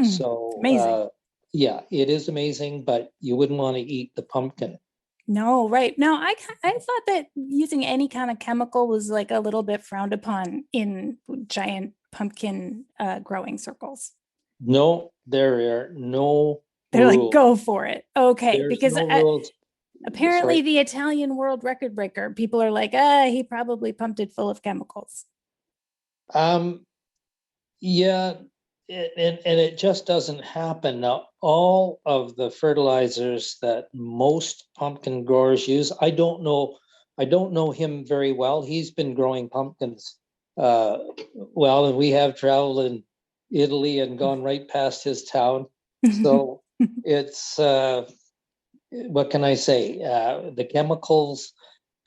So amazing. It is amazing, but you wouldn't want to eat the pumpkin. No, right. No, I thought that using any kind of chemical was like a little bit frowned upon in giant pumpkin growing circles. No, there are no They're rules. like, go for it. Okay. There's because no rules. apparently the Italian world record breaker, people are like, he probably pumped it full of chemicals. Yeah, and it just doesn't happen. Now, all of the fertilizers that most pumpkin growers use, I don't know him very well. He's been growing pumpkins and we have traveled in Italy and gone right past his town. So it's what can I say? The chemicals,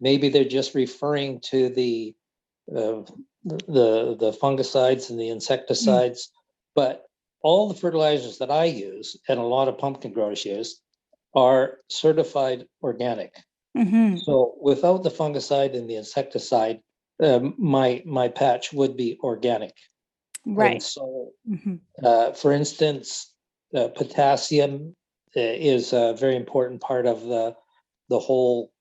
maybe they're just referring to the fungicides and the insecticides, but all the fertilizers that I use and a lot of pumpkin growers use are certified organic. So without the fungicide and the insecticide, my patch would be organic. Right. And so, for instance, potassium is a very important part of the whole,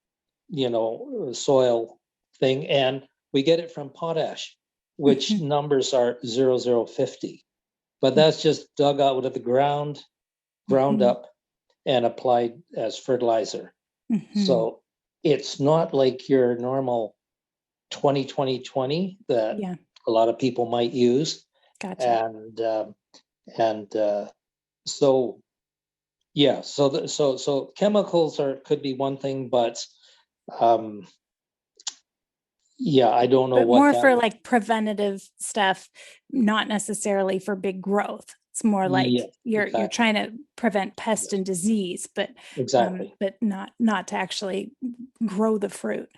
soil thing, and we get it from potash, which numbers are 0050. But that's just dug out of the ground, ground up, and applied as fertilizer. So it's not like your normal 2020 that Yeah. a lot of people might use. Gotcha. And so yeah, so chemicals could be one thing, but um, yeah, I don't know But what more that. for like preventative stuff, not necessarily for big growth. It's more like Yes, you're exactly. trying to prevent pest and disease, Exactly. but not to actually grow the fruit.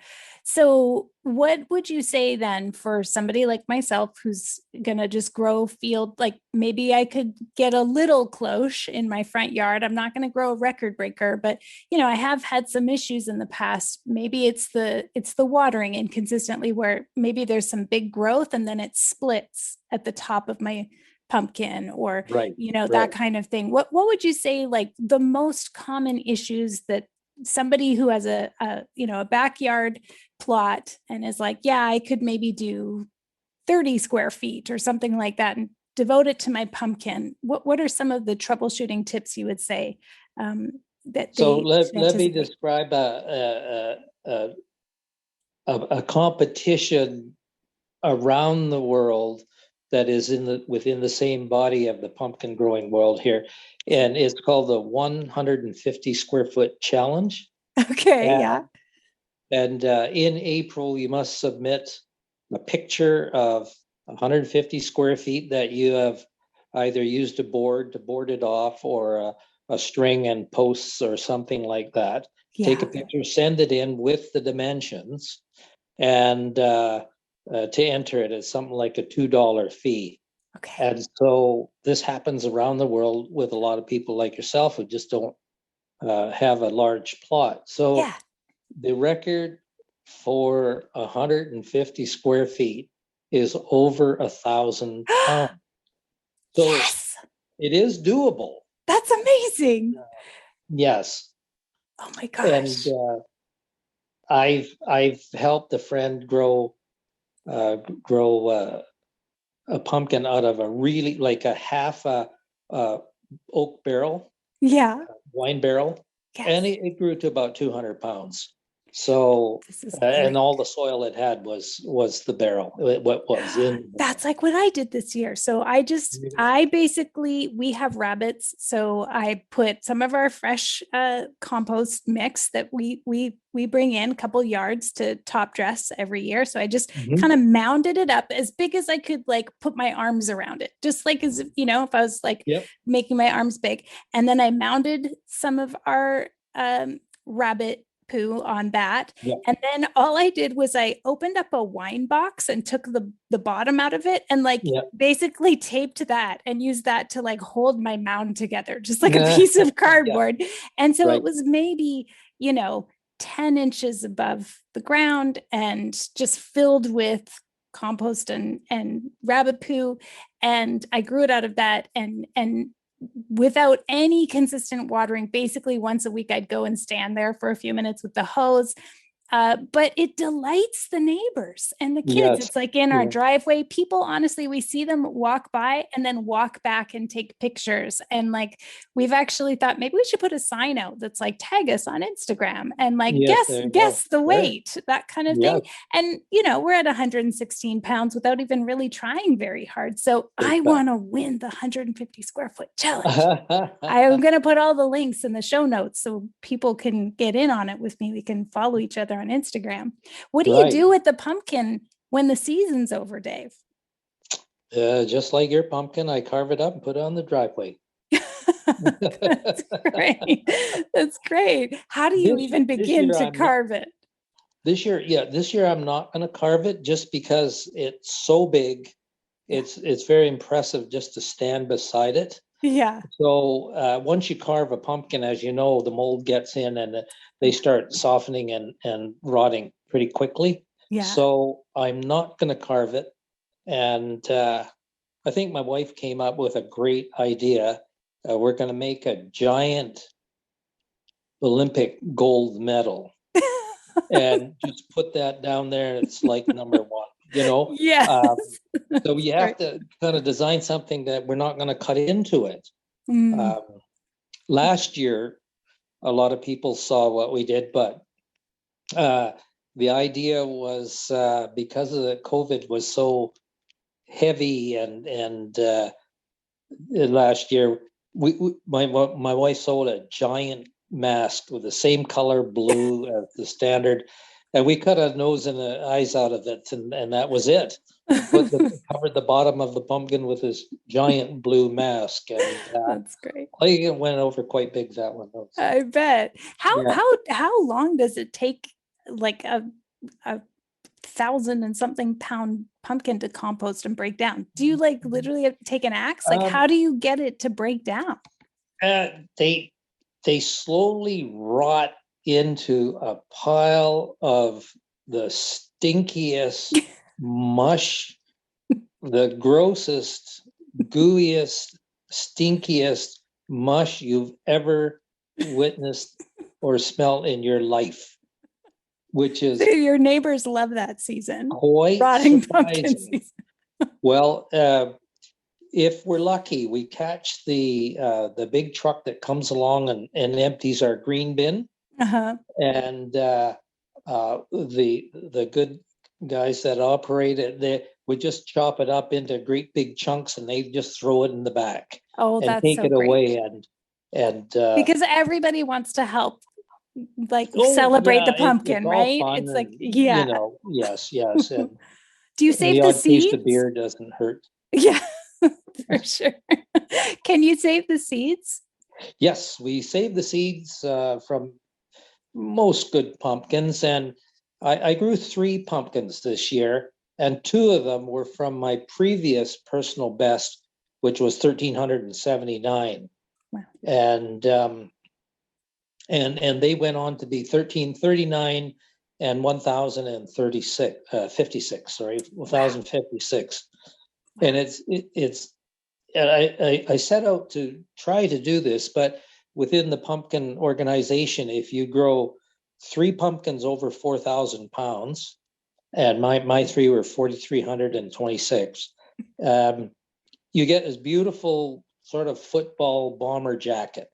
So what would you say then for somebody like myself who's gonna just grow field, like maybe I could get a little cloche in my front yard. I'm not gonna grow a record breaker, but I have had some issues in the past. Maybe it's the watering inconsistently where maybe there's some big growth and then it splits at the top of my pumpkin or Right. that kind of thing. What would you say like the most common issues that somebody who has a backyard plot and is like, yeah, I could maybe do 30 square feet or something like that and devote it to my pumpkin. What are some of the troubleshooting tips you would say that So they let, should let me anticipate? describe a competition around the world that is within the same body of the pumpkin growing world here. And it's called the 150 square foot challenge. Okay, And, yeah. in April, you must submit a picture of 150 square feet that you have either used a board to board it off or a string and posts or something like that. Take a Yeah. picture, send it in with the dimensions, and to enter it, it's something like a $2 fee. Okay. And so this happens around the world with a lot of people like yourself who just don't have a large plot. Yeah. So the record for 150 square feet is over 1,000 pounds. So Yes. it is doable. That's amazing. Yes. Oh my And gosh. I've helped a friend grow a pumpkin out of a really like a half a oak barrel, Yeah. wine barrel, and Yes. it grew to about 200 pounds. So, This is and great. all the soil it had was the barrel, what was in the That's barrel. like what I did this year. So I basically, we have rabbits. So I put some of our fresh compost mix that we bring in a couple yards to top dress every year. So I just kind Mhm. of mounded it up as big as I could, like put my arms around it, just like as if I was like Yep. making my arms big. And then I mounded some of our rabbit poo on that. Yep. And then all I did was I opened up a wine box and took the bottom out of it and like Yep. basically taped that and used that to like hold my mound together, just like a Yeah. piece of cardboard. And so it Right. was maybe, 10 inches above the ground and just filled with compost and rabbit poo. And I grew it out of that and without any consistent watering. Basically, once a week, I'd go and stand there for a few minutes with the hose. But it delights the neighbors and the kids. Yes. It's like in our Yeah. driveway, people, honestly, we see them walk by and then walk back and take pictures. And like, we've actually thought maybe we should put a sign out that's like, tag us on Instagram and like, Yes. guess, There you go. guess the Right. weight, that kind of thing. Yes. And, we're at 116 pounds without even really trying very hard. So I Exactly. want to win the 150 square foot challenge. I'm going to put all the links in the show notes so people can get in on it with me. We can follow each other on Instagram. What do you Right. do with the pumpkin when the season's over, Dave? Just like your pumpkin, I carve it up and put it on the driveway. That's great. That's great. How do you This even this begin year to I'm not. carve it? This year I'm not going to carve it just because it's so big. Yeah. It's very impressive just to stand beside it. Yeah. So once you carve a pumpkin, as you know, the mold gets in and they Yeah. start softening and rotting pretty quickly. Yeah. So I'm not going to carve it. And I think my wife came up with a great idea. We're going to make a giant Olympic gold medal and just put that down there. It's like number one, Yes. So you have to kind of design something that we're not going to cut into it. Mm. Um, Last year, a lot of people saw what we did, but the idea was because of the COVID was so heavy and last year, my wife sold a giant mask with the same color blue as the standard, and we cut a nose and the eyes out of it, and that was it. Covered the bottom of the pumpkin with this giant blue mask, and That's great. it went over quite big, that one. I bet. Yeah. How long does it take, like a 1,000 and something pound pumpkin to compost and break down? Do you like literally have to take an axe? Like, how do you get it to break down? They slowly rot into a pile of the stinkiest mush, the grossest, gooeyest, stinkiest mush you've ever witnessed or smelled in your life, which is your neighbors love that season. Quite rotting surprising. Pumpkin season. Well, if we're lucky, we catch the big truck that comes along and empties our green bin, and the good guys that operate it, they would just chop it up into great big chunks, and they just throw it in the back. Oh, and that's take so it great. away, and because everybody wants to help, like, celebrate the pumpkin, right? It's like, you know, yes, and do you save the the odd taste seeds? of beer doesn't hurt. Yeah, for sure. Can you save the seeds? Yes, we save the seeds from most good pumpkins, and I grew 3 pumpkins this year, and 2 of them were from my previous personal best, which was 1,379. Wow. And they went on to be 1,339 and 1,036, 56. Sorry, 1,056. And and I set out to try to do this, but within the pumpkin organization, if you grow 3 pumpkins over 4,000 pounds, and my 3 were 4,326, you get this beautiful sort of football bomber jacket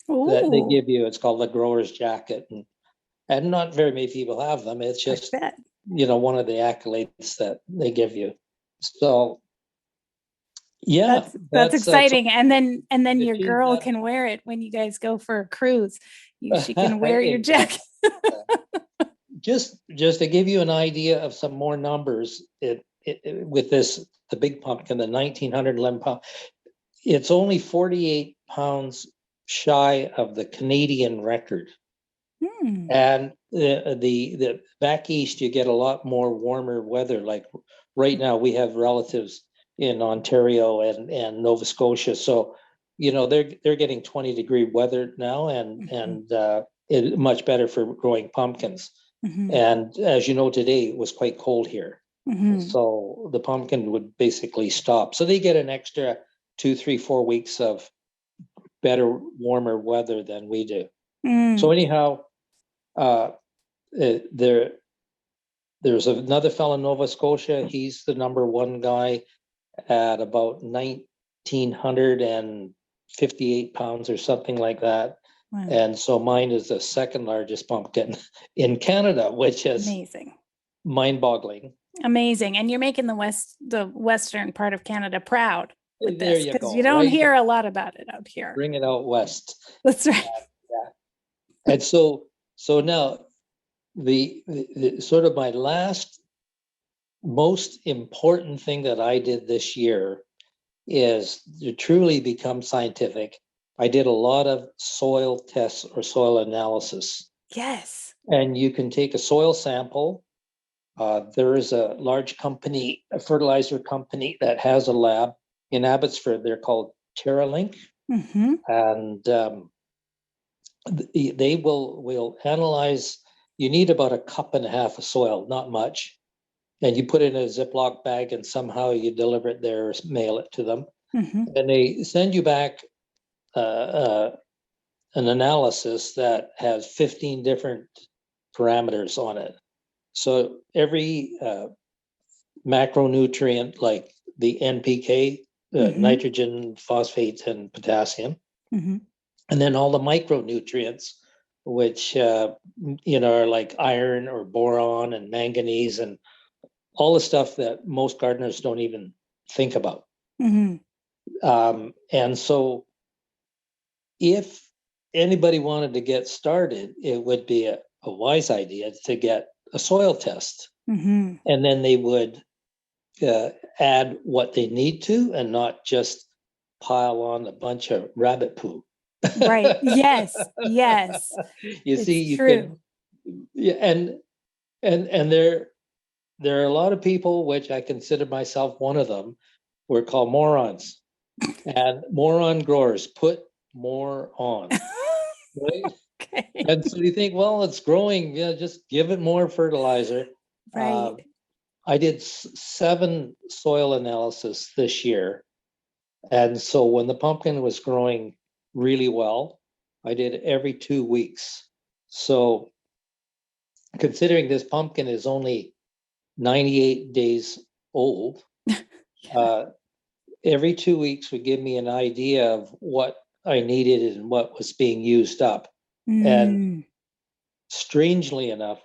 that they give you. It's called the grower's jacket, and not very many people have them. It's just, one of the accolades that they give you. So yeah, that's exciting. And then your girl can wear it when you guys go for a cruise. She can wear your jacket. just to give you an idea of some more numbers, with the big pumpkin, the 1,911 pound, it's only 48 pounds shy of the Canadian record. And the back east, you get a lot more warmer weather. Like right now, we have relatives in Ontario and Nova Scotia, so they're getting 20-degree weather now, and it's much better for growing pumpkins. And as you know, today it was quite cold here, so the pumpkin would basically stop. So they get an extra 2, 3, 4 weeks of better, warmer weather than we do. So anyhow, there's another fellow in Nova Scotia. He's the number 1 guy at about 1,958 pounds or something like that. Wow. And so mine is the second largest pumpkin in Canada, which is amazing, mind-boggling. Amazing. And you're making the western part of Canada proud with there this, because you don't hear a lot about it out here. Bring it out west. That's right. Yeah. And so now the sort of my last most important thing that I did this year is to truly become scientific. I did a lot of soil tests or soil analysis. Yes. And you can take a soil sample. There is a large company, a fertilizer company, that has a lab in Abbotsford. They're called TerraLink. And they will analyze. You need about 1.5 cups of soil, not much. And you put it in a Ziploc bag, and somehow you deliver it there or mail it to them. And they send you back an analysis that has 15 different parameters on it. So every macronutrient, like the NPK, nitrogen, phosphate, and potassium, and then all the micronutrients, which are like iron or boron and manganese and all the stuff that most gardeners don't even think about. Mm-hmm. And so if anybody wanted to get started, it would be a wise idea to get a soil test. Mm-hmm. And then they would add what they need to and not just pile on a bunch of rabbit poo. Right. Yes. Yes. You see, It's you true. can, yeah, and there are a lot of people, which I consider myself one of them, we're called morons. And moron growers put more on, right? Okay. And so you think, well, it's growing, yeah, just give it more fertilizer. Right. I did 7 soil analysis this year. And so when the pumpkin was growing really well, I did every 2 weeks. So considering this pumpkin is only 98 days old, uh, every 2 weeks would give me an idea of what I needed and what was being used up. And Mm. strangely enough,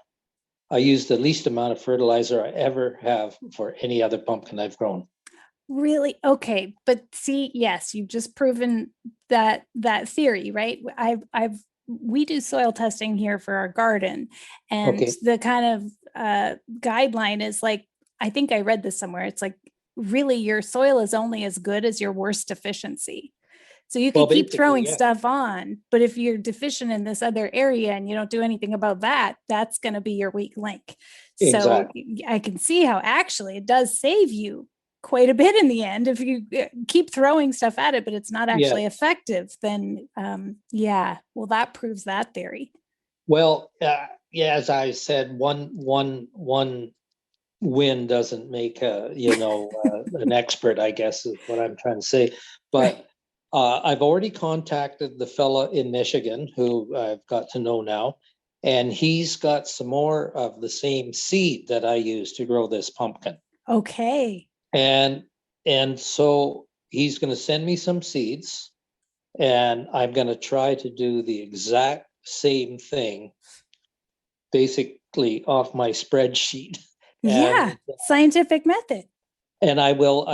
I used the least amount of fertilizer I ever have for any other pumpkin I've grown. Really? Okay. But see, yes, you've just proven that theory, right? We do soil testing here for our garden, and Okay. the kind of guideline is like, I think I read this somewhere. It's like, really, your soil is only as good as your worst deficiency. So you Well, can keep basically, throwing yeah, stuff on, but if you're deficient in this other area and you don't do anything about that, that's going to be your weak link. So exactly. I can see how actually it does save you quite a bit in the end if you keep throwing stuff at it, but it's not Yeah. actually effective. Then, yeah, well, that proves that theory. Well, yeah, as I said, one win doesn't make an expert, I guess is what I'm trying to say. Right. But I've already contacted the fella in Michigan who I've got to know now, and he's got some more of the same seed that I use to grow this pumpkin. Okay. And so he's going to send me some seeds, and I'm going to try to do the exact same thing, basically off my spreadsheet. Yeah. Scientific method. And I will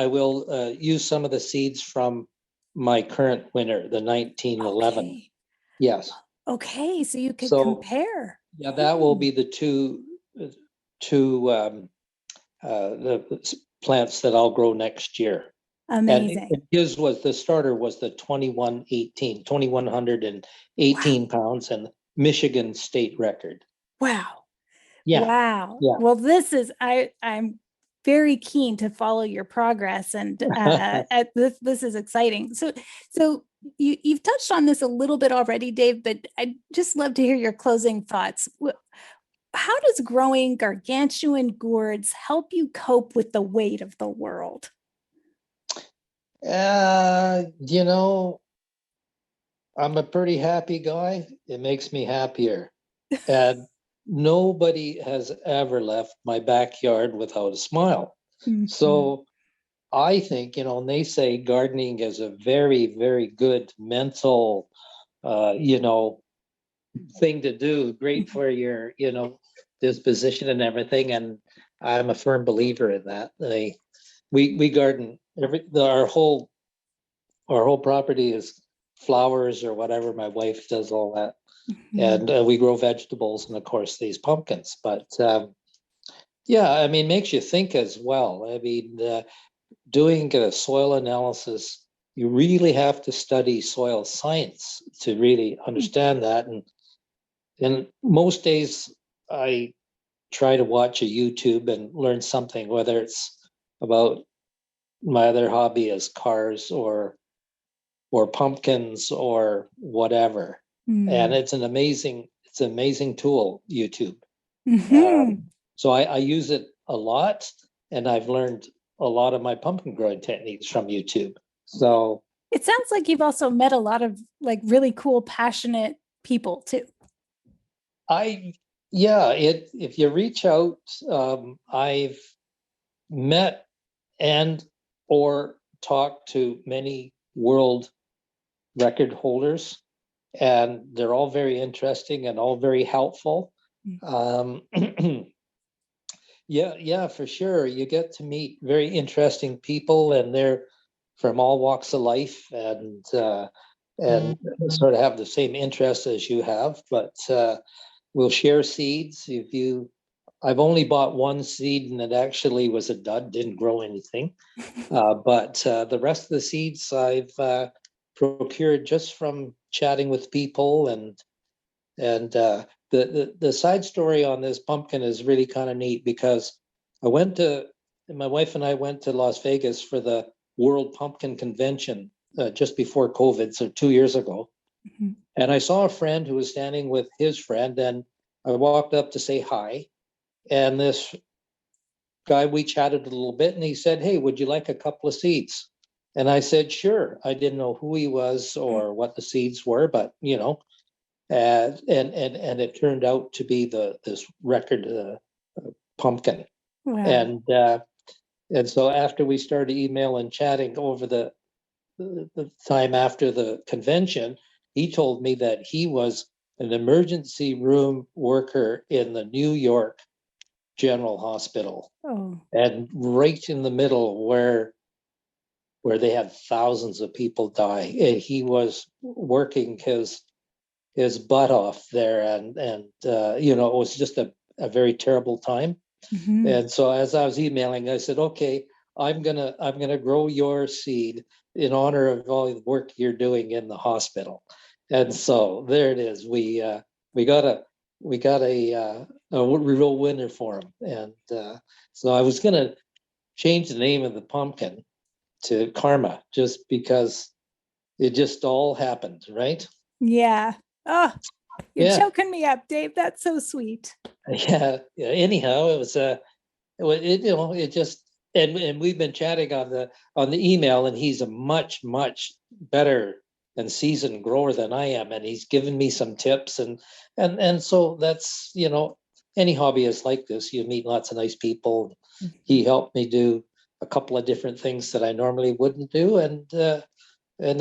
use some of the seeds from my current winter, the 1911. Okay. Yes. Okay. So you could So compare. yeah, that will Oh, be the two plants that I'll grow next year. And amazing. his was the starter was the 2118 Wow. pounds and Michigan state record. Wow. Yeah. Wow. Yeah. Well, I'm very keen to follow your progress, and this is exciting. So you've touched on this a little bit already, Dave, but I'd just love to hear your closing thoughts. How does growing gargantuan gourds help you cope with the weight of the world? You know, I'm a pretty happy guy. It makes me happier. And nobody has ever left my backyard without a smile. Mhm. So I think, and they say gardening is a very, very good mental, thing to do, great for your, disposition and everything. And I'm a firm believer in that. We garden our whole property is flowers or whatever. My wife does all that, Mhm. and we grow vegetables and of course these pumpkins. But yeah, I mean, makes you think as well. I mean, doing a soil analysis, you really have to study soil science to really understand that. And most days I try to watch a YouTube and learn something, whether it's about my other hobby is cars or pumpkins or whatever. And Mhm. it's an amazing tool, YouTube. Mhm. So I use it a lot, and I've learned a lot of my pumpkin growing techniques from YouTube. So It sounds like you've also met a lot of like really cool, passionate people too. I, yeah, if you reach out, I've met and or talked to many world record holders. and they're all very interesting and all very helpful. Yeah, for sure. You get to meet very interesting people, and they're from all walks of life, and sort of have the same interests as you have. But we'll share seeds. I've only bought one seed, and it actually was a dud, didn't grow anything. But the rest of the seeds I've procured just from chatting with people, and the side story on this pumpkin is really kind of neat because my wife and I went to Las Vegas for the World Pumpkin Convention just before COVID, so 2 years ago. Mm-hmm. And I saw a friend who was standing with his friend, and I walked up to say hi. And this guy, we chatted a little bit, and he said, "Hey, would you like a couple of seeds?" And I said, "Sure." I didn't know who he was or what the seeds were, but and it turned out to be this record pumpkin. Wow. And so after we started email and chatting over the time after the convention, he told me that he was an emergency room worker in the New York General Hospital, Oh. and right in the middle where they had thousands of people die. And he was working his butt off there, and it was just a very terrible time. Mm-hmm. And so as I was emailing, I said, "Okay, I'm gonna grow your seed in honor of all the work you're doing in the hospital." And so there it is. We got a real winner for him. And so I was gonna change the name of the pumpkin to Karma just because it just all happened, right? Yeah. Oh, you're Yeah, choking me up, Dave. That's so sweet. yeah. Anyhow, it just, and we've been chatting on the email, and he's a much better and seasoned grower than I am, and he's given me some tips, and so that's, any hobby is like this. You meet lots of nice people. He helped me do a couple of different things that I normally wouldn't do, and the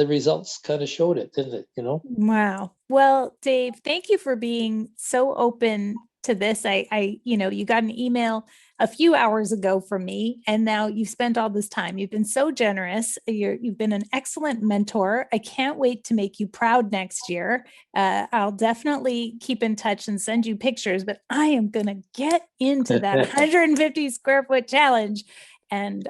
results kind of showed it, didn't it? Wow. Well, Dave, thank you for being so open to this. You got an email a few hours ago from me, and now you've spent all this time. You've been so generous. You've been an excellent mentor. I can't wait to make you proud next year. I'll definitely keep in touch and send you pictures, but I am going to get into that 150 square foot challenge and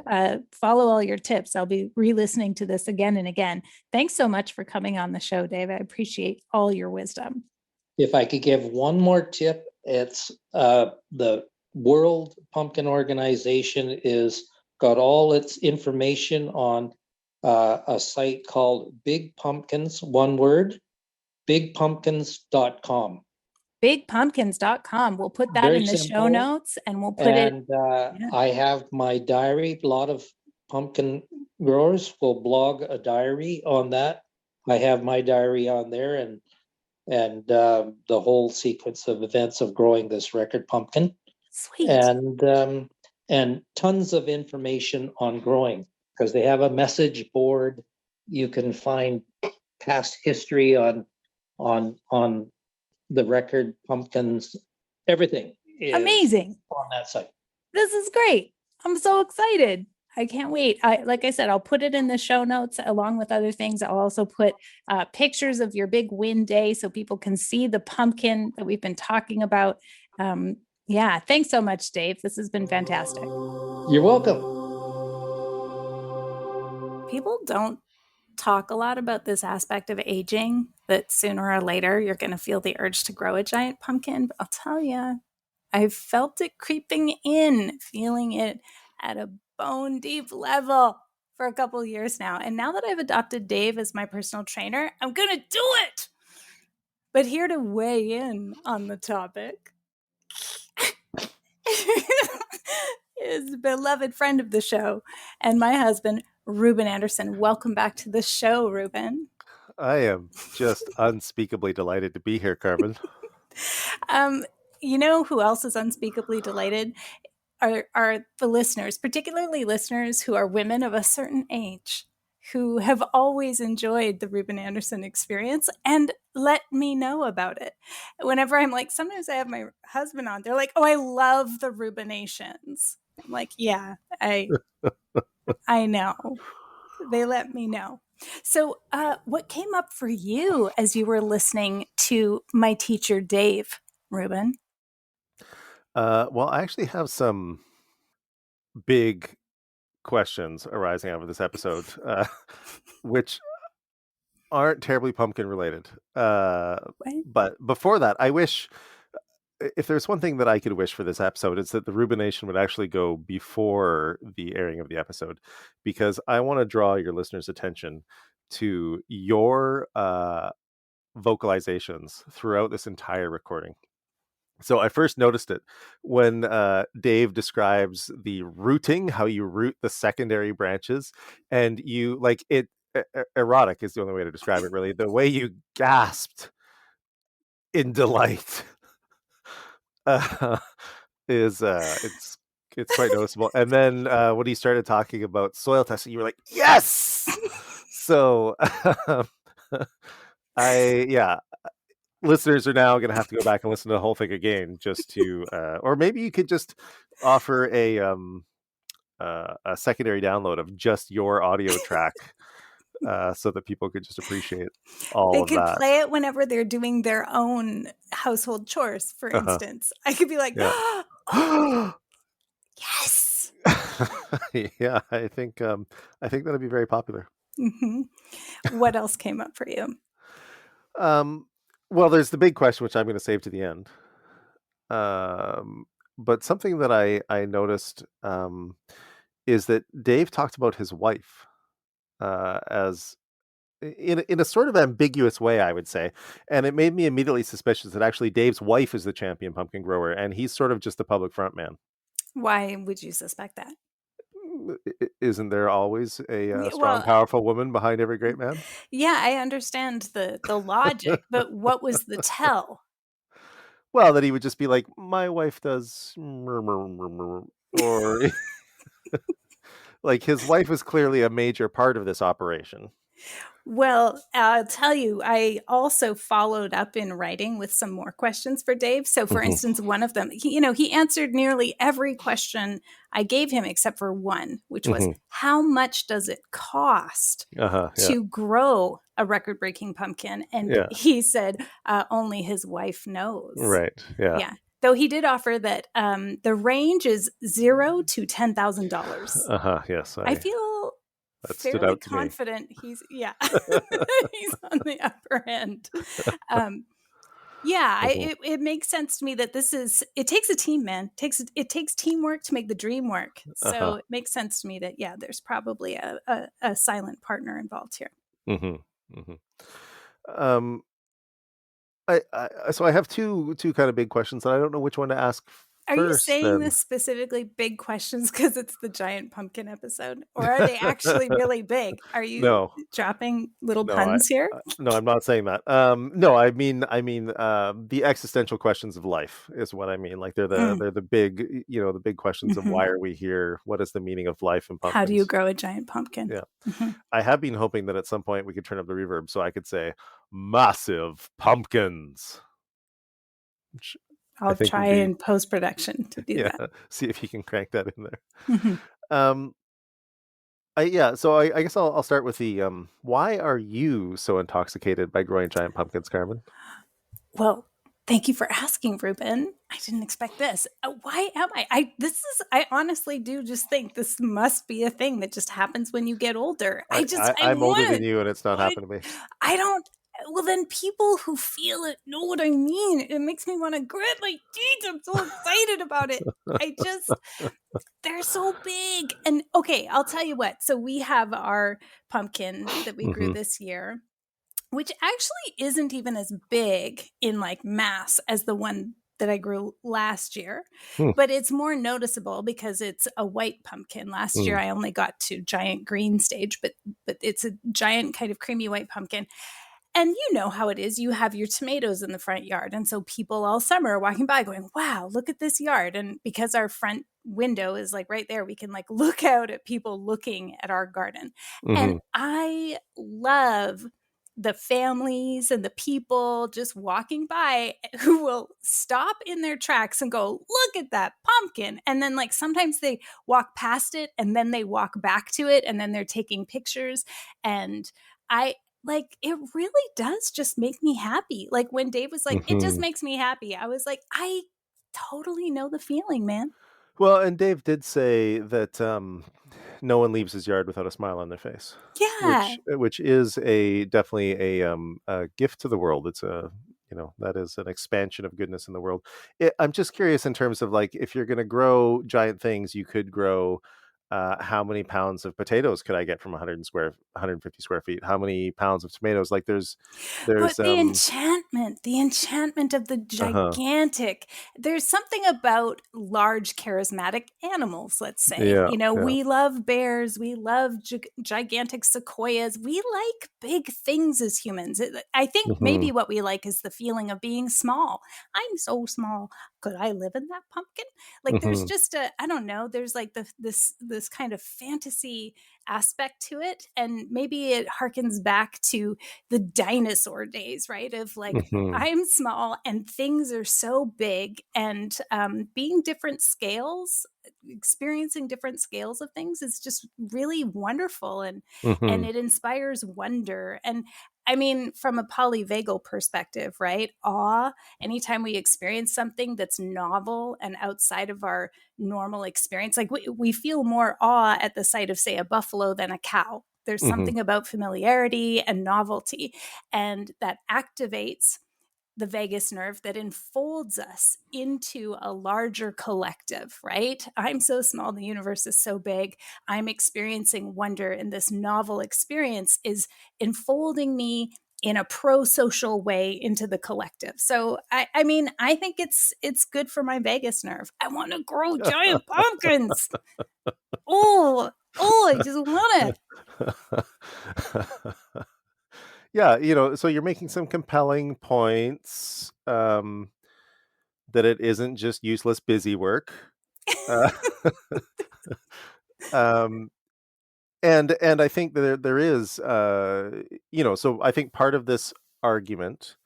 follow all your tips. I'll be re-listening to this again and again. Thanks so much for coming on the show, Dave. I appreciate all your wisdom. If I could give one more tip, it's the World Pumpkin Organization is got all its information on a site called Big Pumpkins, one word, bigpumpkins.com. Bigpumpkins.com. We'll put that Very in the show simple. notes, and we'll put it. And I have my diary. A lot of pumpkin growers will blog a diary on that. I have my diary on there, and the whole sequence of events of growing this record pumpkin. Sweet. And tons of information on growing, because they have a message board. You can find past history on the record pumpkins. Everything is amazing on that site. This is great. I'm so excited. I can't wait. Like I said, I'll put it in the show notes along with other things. I'll also put pictures of your big win day so people can see the pumpkin that we've been talking about. Yeah, thanks so much, Dave. This has been fantastic. You're welcome. People don't talk a lot about this aspect of aging, that sooner or later you're going to feel the urge to grow a giant pumpkin. But I'll tell you, I've felt it creeping in, feeling it at a bone deep level for a couple of years now. And now that I've adopted Dave as my personal trainer, I'm going to do it. But here to weigh in on the topic is a beloved friend of the show and my husband, Ruben Anderson. Welcome back to the show, Ruben. I am just unspeakably delighted to be here, Carmen. You know who else is unspeakably delighted? Are the listeners, particularly listeners who are women of a certain age, who have always enjoyed the Ruben Anderson experience and let me know about it. Whenever I'm like, sometimes I have my husband on, they're like, oh, I love the Rubenations. I'm like, yeah, I know. They let me know. So, what came up for you as you were listening to my teacher, Dave, Ruben? Well, I actually have some big questions arising out of this episode, which aren't terribly pumpkin related. What? But before that, I wish if there's one thing that I could wish for this episode, it's that the Rubenation would actually go before the airing of the episode, because I want to draw your listeners' attention to your vocalizations throughout this entire recording. So I first noticed it when Dave describes the rooting, how you root the secondary branches, and you like it. Erotic is the only way to describe it, really. The way you gasped in delight uh, is it's quite noticeable. And then when he started talking about soil testing, you were like, yes. So I yeah, listeners are now going to have to go back and listen to the whole thing again, just to or maybe you could just offer a secondary download of just your audio track, so that people could just appreciate all They of could that. play it whenever they're doing their own household chores, for Uh-huh. instance. I could be like, Yeah. oh, yes. Yeah, I think that'd be very popular. Mm-hmm. What else came up for you? Um, well, there's the big question, which I'm going to save to the end. Um, but something that I noticed is that Dave talked about his wife as in a sort of ambiguous way, I would say, and it made me immediately suspicious that actually Dave's wife is the champion pumpkin grower, and he's sort of just the public front man. Why would you suspect that? Isn't there always a strong, Well, powerful woman behind every great man? yeah, I understand the logic, but what was the tell? Well, that he would just be like, my wife does, or like his wife was clearly a major part of this operation. Well, I'll tell you, I also followed up in writing with some more questions for Dave. So, for Mhm. instance, one of them, he answered nearly every question I gave him except for one, which was, Mhm. how much does it cost Uh-huh. Yeah. to grow a record breaking pumpkin? And Yeah. he said, only his wife knows. Right. Yeah. Yeah. Though he did offer that the range is $0 to $10,000. Uh-huh. Yes. I feel That stood fairly out to me. confident he's he's on the upper end. Um, yeah, Mhm. it makes sense to me that it takes a team, man. It takes teamwork to make the dream work. So Uh-huh. it makes sense to me that there's probably a silent partner involved here. Mhm. Mhm. Um, so I have two kind of big questions, and I don't know which one to ask Are you first. saying Then this specifically big questions because it's the giant pumpkin episode, or are they actually really big? Are you no, dropping little no, puns here? no, I'm not saying that. No, I mean, the existential questions of life is what I mean. Like Mm. they're the big, the big questions of Mhm. why are we here? What is the meaning of life and How do you pumpkins? grow a giant pumpkin? Yeah, Mhm. I have been hoping that at some point we could turn up the reverb so I could say massive pumpkins. Which I I'll think would try be in post production to do yeah. that. See if you can crank that in there. Mhm. Um, so I guess I'll start with the why are you so intoxicated by growing giant pumpkins, Carmen? Well, thank you for asking, Ruben. I didn't expect this. Why am I? I honestly do just think this must be a thing that just happens when you get older. I I'm older want than to, you, and it's not I, happened to me. I don't, well, then people who feel it know what I mean. It makes me want to grit my teeth. I'm so excited about it. They're so big. And okay, I'll tell you what. So we have our pumpkin that we grew Hmm. this year, which actually isn't even as big in like mass as the one that I grew last year, Hmm. but it's more noticeable because it's a white pumpkin. Last year I only got to giant green stage, but it's a giant kind of creamy white pumpkin. And you know how it is. You have your tomatoes in the front yard. And so people all summer are walking by going, wow, look at this yard. And because our front window is like right there. We can like look out at people looking at our garden. And Hmm. I love the families and the people just walking by who will stop in their tracks and go, look at that pumpkin. And then, like, sometimes they walk past it and then they walk back to it and then they're taking pictures. And I, like, it really does just make me happy. Like, when Dave was like, it just Hmm. makes me happy, I was like, I totally know the feeling, man. Well, and Dave did say that no one leaves his yard without a smile on their face, Yeah. which is a definitely a gift to the world. It's a, that is an expansion of goodness in the world. I'm just curious in terms of, like, if you're going to grow giant things, you could grow. How many pounds of potatoes could I get from 150 square feet? How many pounds of tomatoes? Like, But there's the enchantment of the uh-huh. gigantic, there's something about large charismatic animals, let's say. Yeah, You know, yeah. we love bears, we love gigantic sequoias. We like big things as humans. I think Hmm. maybe what we like is the feeling of being small. I'm so small. Could I live in that pumpkin? Like, there's Hmm. just a, I don't know, there's like this kind of fantasy aspect to it, and maybe it harkens back to the dinosaur days, right? Of like, Hmm. I'm small and things are so big, and being different scales, experiencing different scales of things is just really wonderful, and Hmm. it inspires wonder. And I mean, from a polyvagal perspective, right? Awe, anytime we experience something that's novel and outside of our normal experience, like we feel more awe at the sight of, say, a buffalo than a cow. There's Hmm. something about familiarity and novelty, and that activates the vagus nerve that enfolds us into a larger collective, right? I'm so small, the universe is so big. I'm experiencing wonder, and this novel experience is enfolding me in a pro-social way into the collective. So I mean, I think it's good for my vagus nerve. I want to grow giant pumpkins. Oh, I just want it. Yeah, so you're making some compelling points, that it isn't just useless busy work. Uh, um, and I think that there is, so I think part of this argument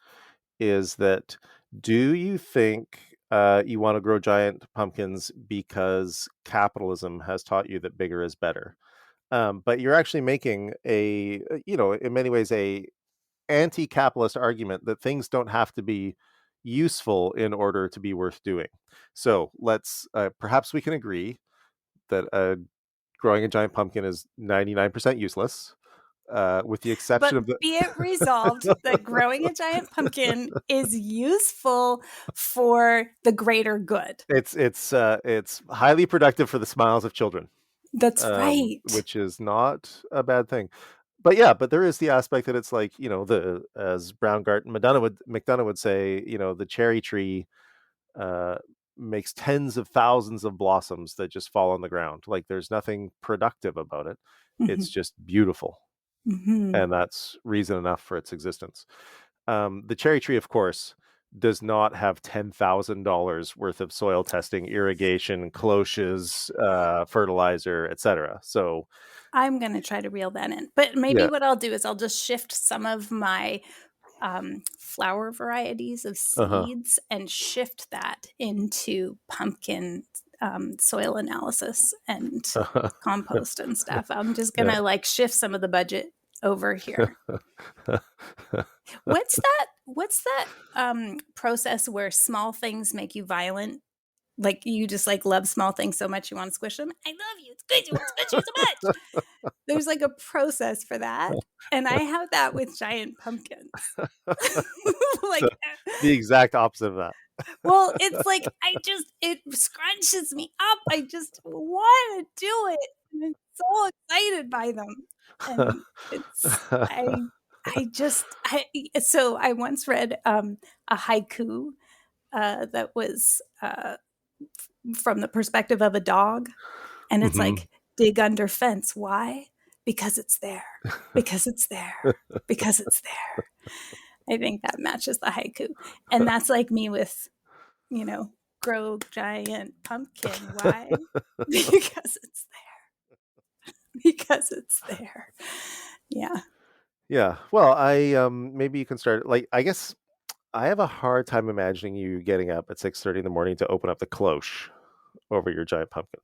is that, do you think you want to grow giant pumpkins because capitalism has taught you that bigger is better? But you're actually making in many ways, a anti-capitalist argument that things don't have to be useful in order to be worth doing. So let's perhaps we can agree that growing a giant pumpkin is 99% useless, with the exception But of the be it resolved that growing a giant pumpkin is useful for the greater good. it's highly productive for the smiles of children, That's right. which is not a bad thing. But yeah, but there is the aspect that it's like, the as Brown and McDonough would say, the cherry tree uh, makes tens of thousands of blossoms that just fall on the ground. Like, there's nothing productive about it. Mm-hmm. It's just beautiful, Mm-hmm. and that's reason enough for its existence. The cherry tree, of course, does not have $10,000 worth of soil testing, irrigation, cloches, fertilizer, etc. So I'm going to try to reel that in. But maybe yeah. what I'll do is I'll just shift some of my flower varieties of Uh-huh. seeds and shift that into pumpkin soil analysis and compost and stuff. I'm just going Yeah. to like shift some of the budget over here. What's that process where small things make you violent? Like, you just like love small things so much you want to squish them. I love you. It's good. You want to squish you so much. There's like a process for that. And I have that with giant pumpkins. So Like, the exact opposite of that. well, it's like it scrunches me up. I just want to do it. And I'm so excited by them. And it's so I once read a haiku that was from the perspective of a dog, and it's Hmm. like, dig under fence. Why? Because it's there. Because it's there. Because it's there. I think that matches the haiku. And that's like me with, you know, grow giant pumpkin. Why? Because it's there. Because it's there. Yeah. Yeah. Well, I maybe you can start like I guess I have a hard time imagining you getting up at 6:30 in the morning to open up the cloche over your giant pumpkin.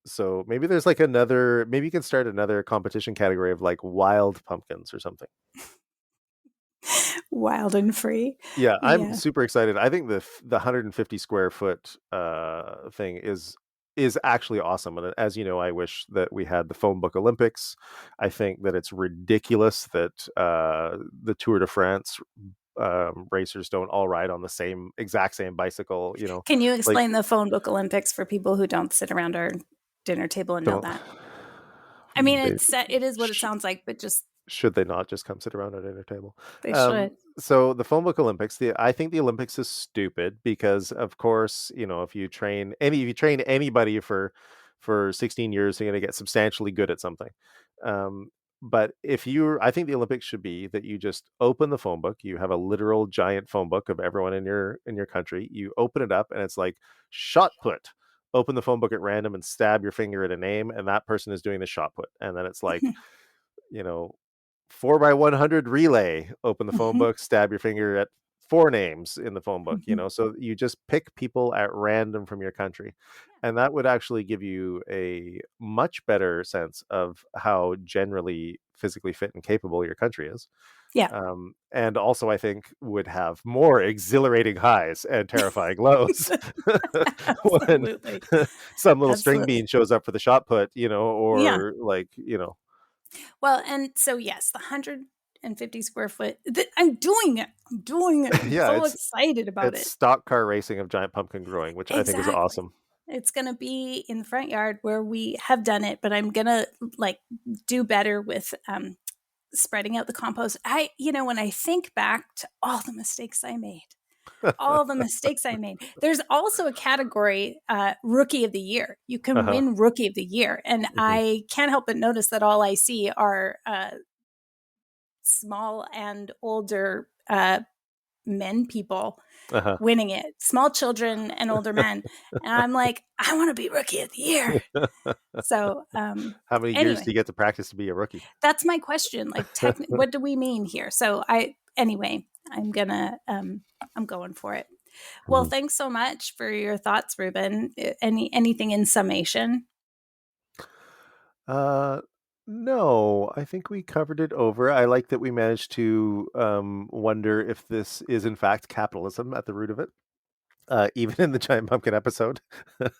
So maybe there's like another maybe you can start another competition category of like wild pumpkins or something. Wild and free. Yeah, I'm Yeah. super excited. I think the 150 square foot thing is actually awesome. And as you know, I wish that we had the phone book Olympics. I think that it's ridiculous that the Tour de France racers don't all ride on the exact same bicycle. Can you Like explain the phone book Olympics for people who don't sit around our dinner table and know don't that? I mean, they it is what it sh- sounds like, but just should they not just come sit around at a dinner table? they should. So the phone book Olympics, I think the Olympics is stupid because, of course, if you train anybody for 16 years, you're going to get substantially good at something. Um, but I think the Olympics should be that you just open the phone book. You have a literal giant phone book of everyone in your country. You open it up, and it's like shot put. Open the phone book at random and stab your finger at a name, and that person is doing the shot put. And then it's like, you know, 4x100 relay. Open the phone book, stab your finger at four names in the phone book. So you just pick people at random from your country, and that would actually give you a much better sense of how generally physically fit and capable your country is. Yeah. And also I think would have more exhilarating highs and terrifying lows when Absolutely. some little string Absolutely. bean shows up for the shot put, Yeah. or like, Well, and so yes, the 150 square foot. I'm doing it. I'm doing it. I'm yeah, so excited about it's it. stock car racing of giant pumpkin growing, which I think is Exactly. awesome. It's gonna be in the front yard where we have done it, but I'm gonna like do better with spreading out the compost. When I think back to all the mistakes I made, there's also a category, Rookie of the Year. You can Uh-huh. win Rookie of the Year. And Hmm. I can't help but notice that all I see are small and older men people Uh-huh. winning it, small children and older men. And I'm like, I want to be Rookie of the Year. So, How many years do anyway, you get to practice to be a rookie? that's my question. Like, what do we mean here? So, anyway, I'm going for it. Well, Mhm. thanks so much for your thoughts, Ruben. Anything in summation? Uh, no, I think we covered it over. I like that we managed to wonder if this is in fact capitalism at the root of it, even in the giant pumpkin episode. That's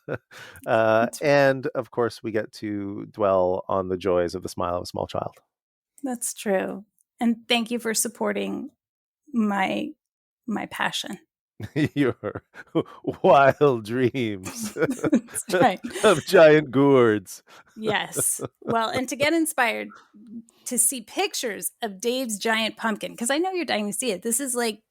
right. And of course, we get to dwell on the joys of the smile of a small child. That's true. And thank you for supporting my my passion. Your wild dreams That's right. of giant gourds. Yes. Well, and to get inspired to see pictures of Dave's giant pumpkin, because I know you're dying to see it. This is like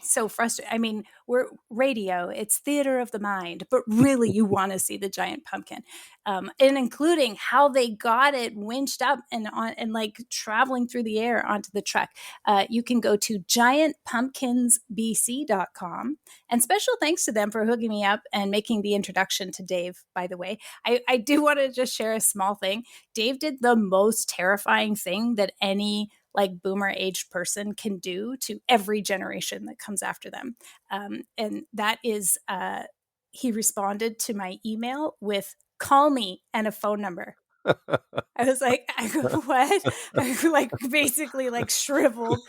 so frustrating. I mean, we're radio, it's theater of the mind, but really you want to see the giant pumpkin. And including how they got it winched up and like traveling through the air onto the truck. You can go to giantpumpkinsbc.com. And special thanks to them for hooking me up and making the introduction to Dave, by the way. I do want to just share a small thing. Dave did the most terrifying thing that any like boomer aged person can do to every generation that comes after them. And that is, he responded to my email with call me and a phone number. I was like, I go, what? I like basically like shriveled.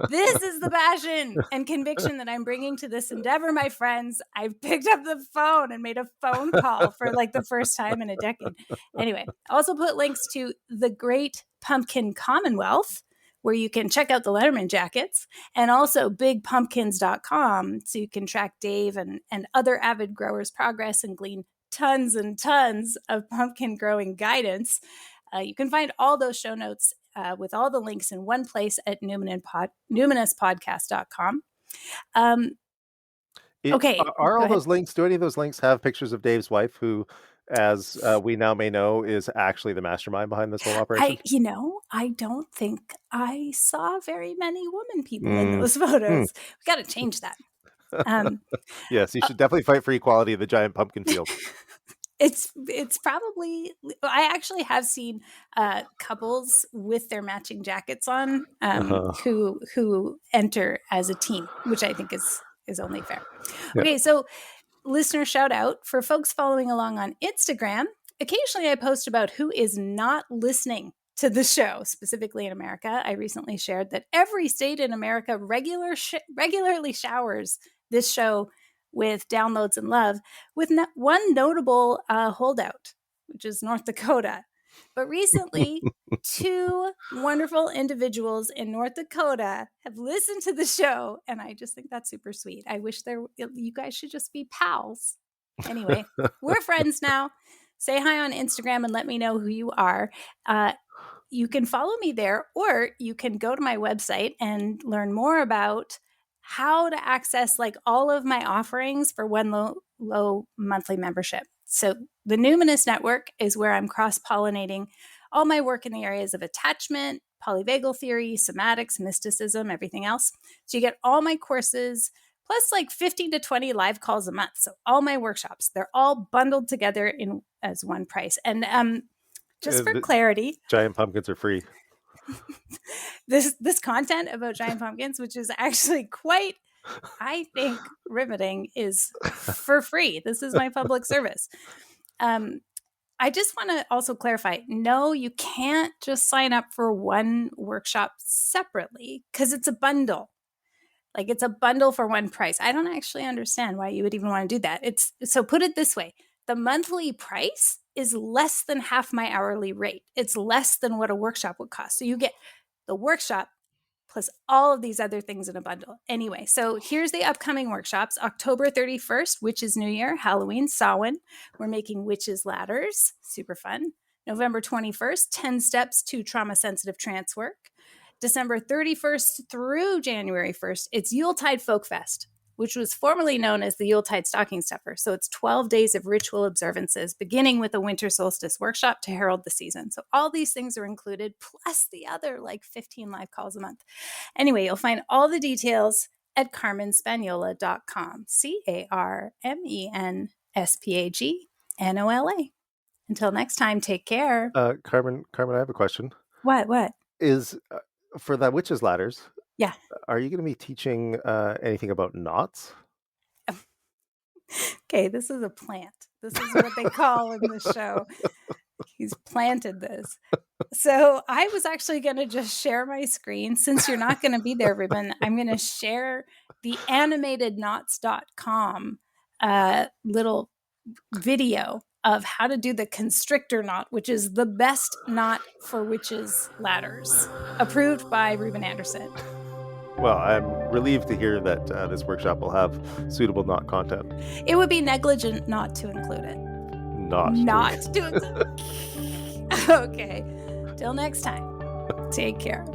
This is the passion and conviction that I'm bringing to this endeavor, my friends. I've picked up the phone and made a phone call for like the first time in a decade. Anyway, I also put links to the Great Pumpkin Commonwealth, where you can check out the Letterman jackets, and also bigpumpkins.com, so you can track Dave and other avid growers' progress and glean tons and tons of pumpkin growing guidance. You can find all those show notes with all the links in one place at numinouspodcast.com. Um, okay, Are go all ahead. those links? Do any of those links have pictures of Dave's wife, who, as we now may know, is actually the mastermind behind this whole operation? I don't think I saw very many woman people in Mm. those Hmm. photos. We got to change that. Yes, you should definitely fight for equality in the giant pumpkin field. It's probably, I actually have seen couples with their matching jackets on, who enter as a team, which I think is only fair. Yeah. Okay, so listener shout out for folks following along on Instagram. Occasionally I post about who is not listening to the show, specifically in America. I recently shared that every state in America regularly showers this show with downloads and love, with one notable holdout, which is North Dakota. But recently, two wonderful individuals in North Dakota have listened to the show, and I just think that's super sweet. I wish you guys should just be pals. Anyway, we're friends now. Say hi on Instagram and let me know who you are. You can follow me there, or you can go to my website and learn more about how to access like all of my offerings for one low monthly membership. So the Numinous Network is where I'm cross-pollinating all my work in the areas of attachment, polyvagal theory, somatics, mysticism, everything else. So you get all my courses, plus like 15 to 20 live calls a month. So all my workshops, they're all bundled together in as one price. And just for The clarity, giant pumpkins are free. this content about giant pumpkins, which is actually quite, I think, riveting, is for free. This is my public service. I just want to also clarify, no, you can't just sign up for one workshop separately because it's a bundle. Like it's a bundle for one price. I don't actually understand why you would even want to do that. So put it this way. The monthly price is less than half my hourly rate. It's less than what a workshop would cost. So you get the workshop plus all of these other things in a bundle. Anyway, so here's the upcoming workshops. October 31st, Witches New Year, Halloween, Samhain. We're making witches ladders. Super fun. November 21st, 10 steps to trauma-sensitive trance work. December 31st through January 1st, it's Yuletide Folk Fest, which was formerly known as the Yuletide Stocking Stuffer. So it's 12 days of ritual observances, beginning with a winter solstice workshop to herald the season. So all these things are included, plus the other like 15 live calls a month. Anyway, you'll find all the details at carmenspaniola.com. CarmenSpagnola. Until next time, take care. Carmen, I have a question. What? Is for that witches ladders, Yeah. are you going to be teaching anything about knots? Okay, this is a plant. This is what they call in the show. He's planted this. So I was actually going to just share my screen. Since you're not going to be there, Ruben, I'm going to share the animatedknots.com little video of how to do the constrictor knot, which is the best knot for witches ladders, approved by Ruben Anderson. Well, I'm relieved to hear that this workshop will have suitable knot content. It would be negligent not to include it. Not to include it. Okay. Till next time. Take care.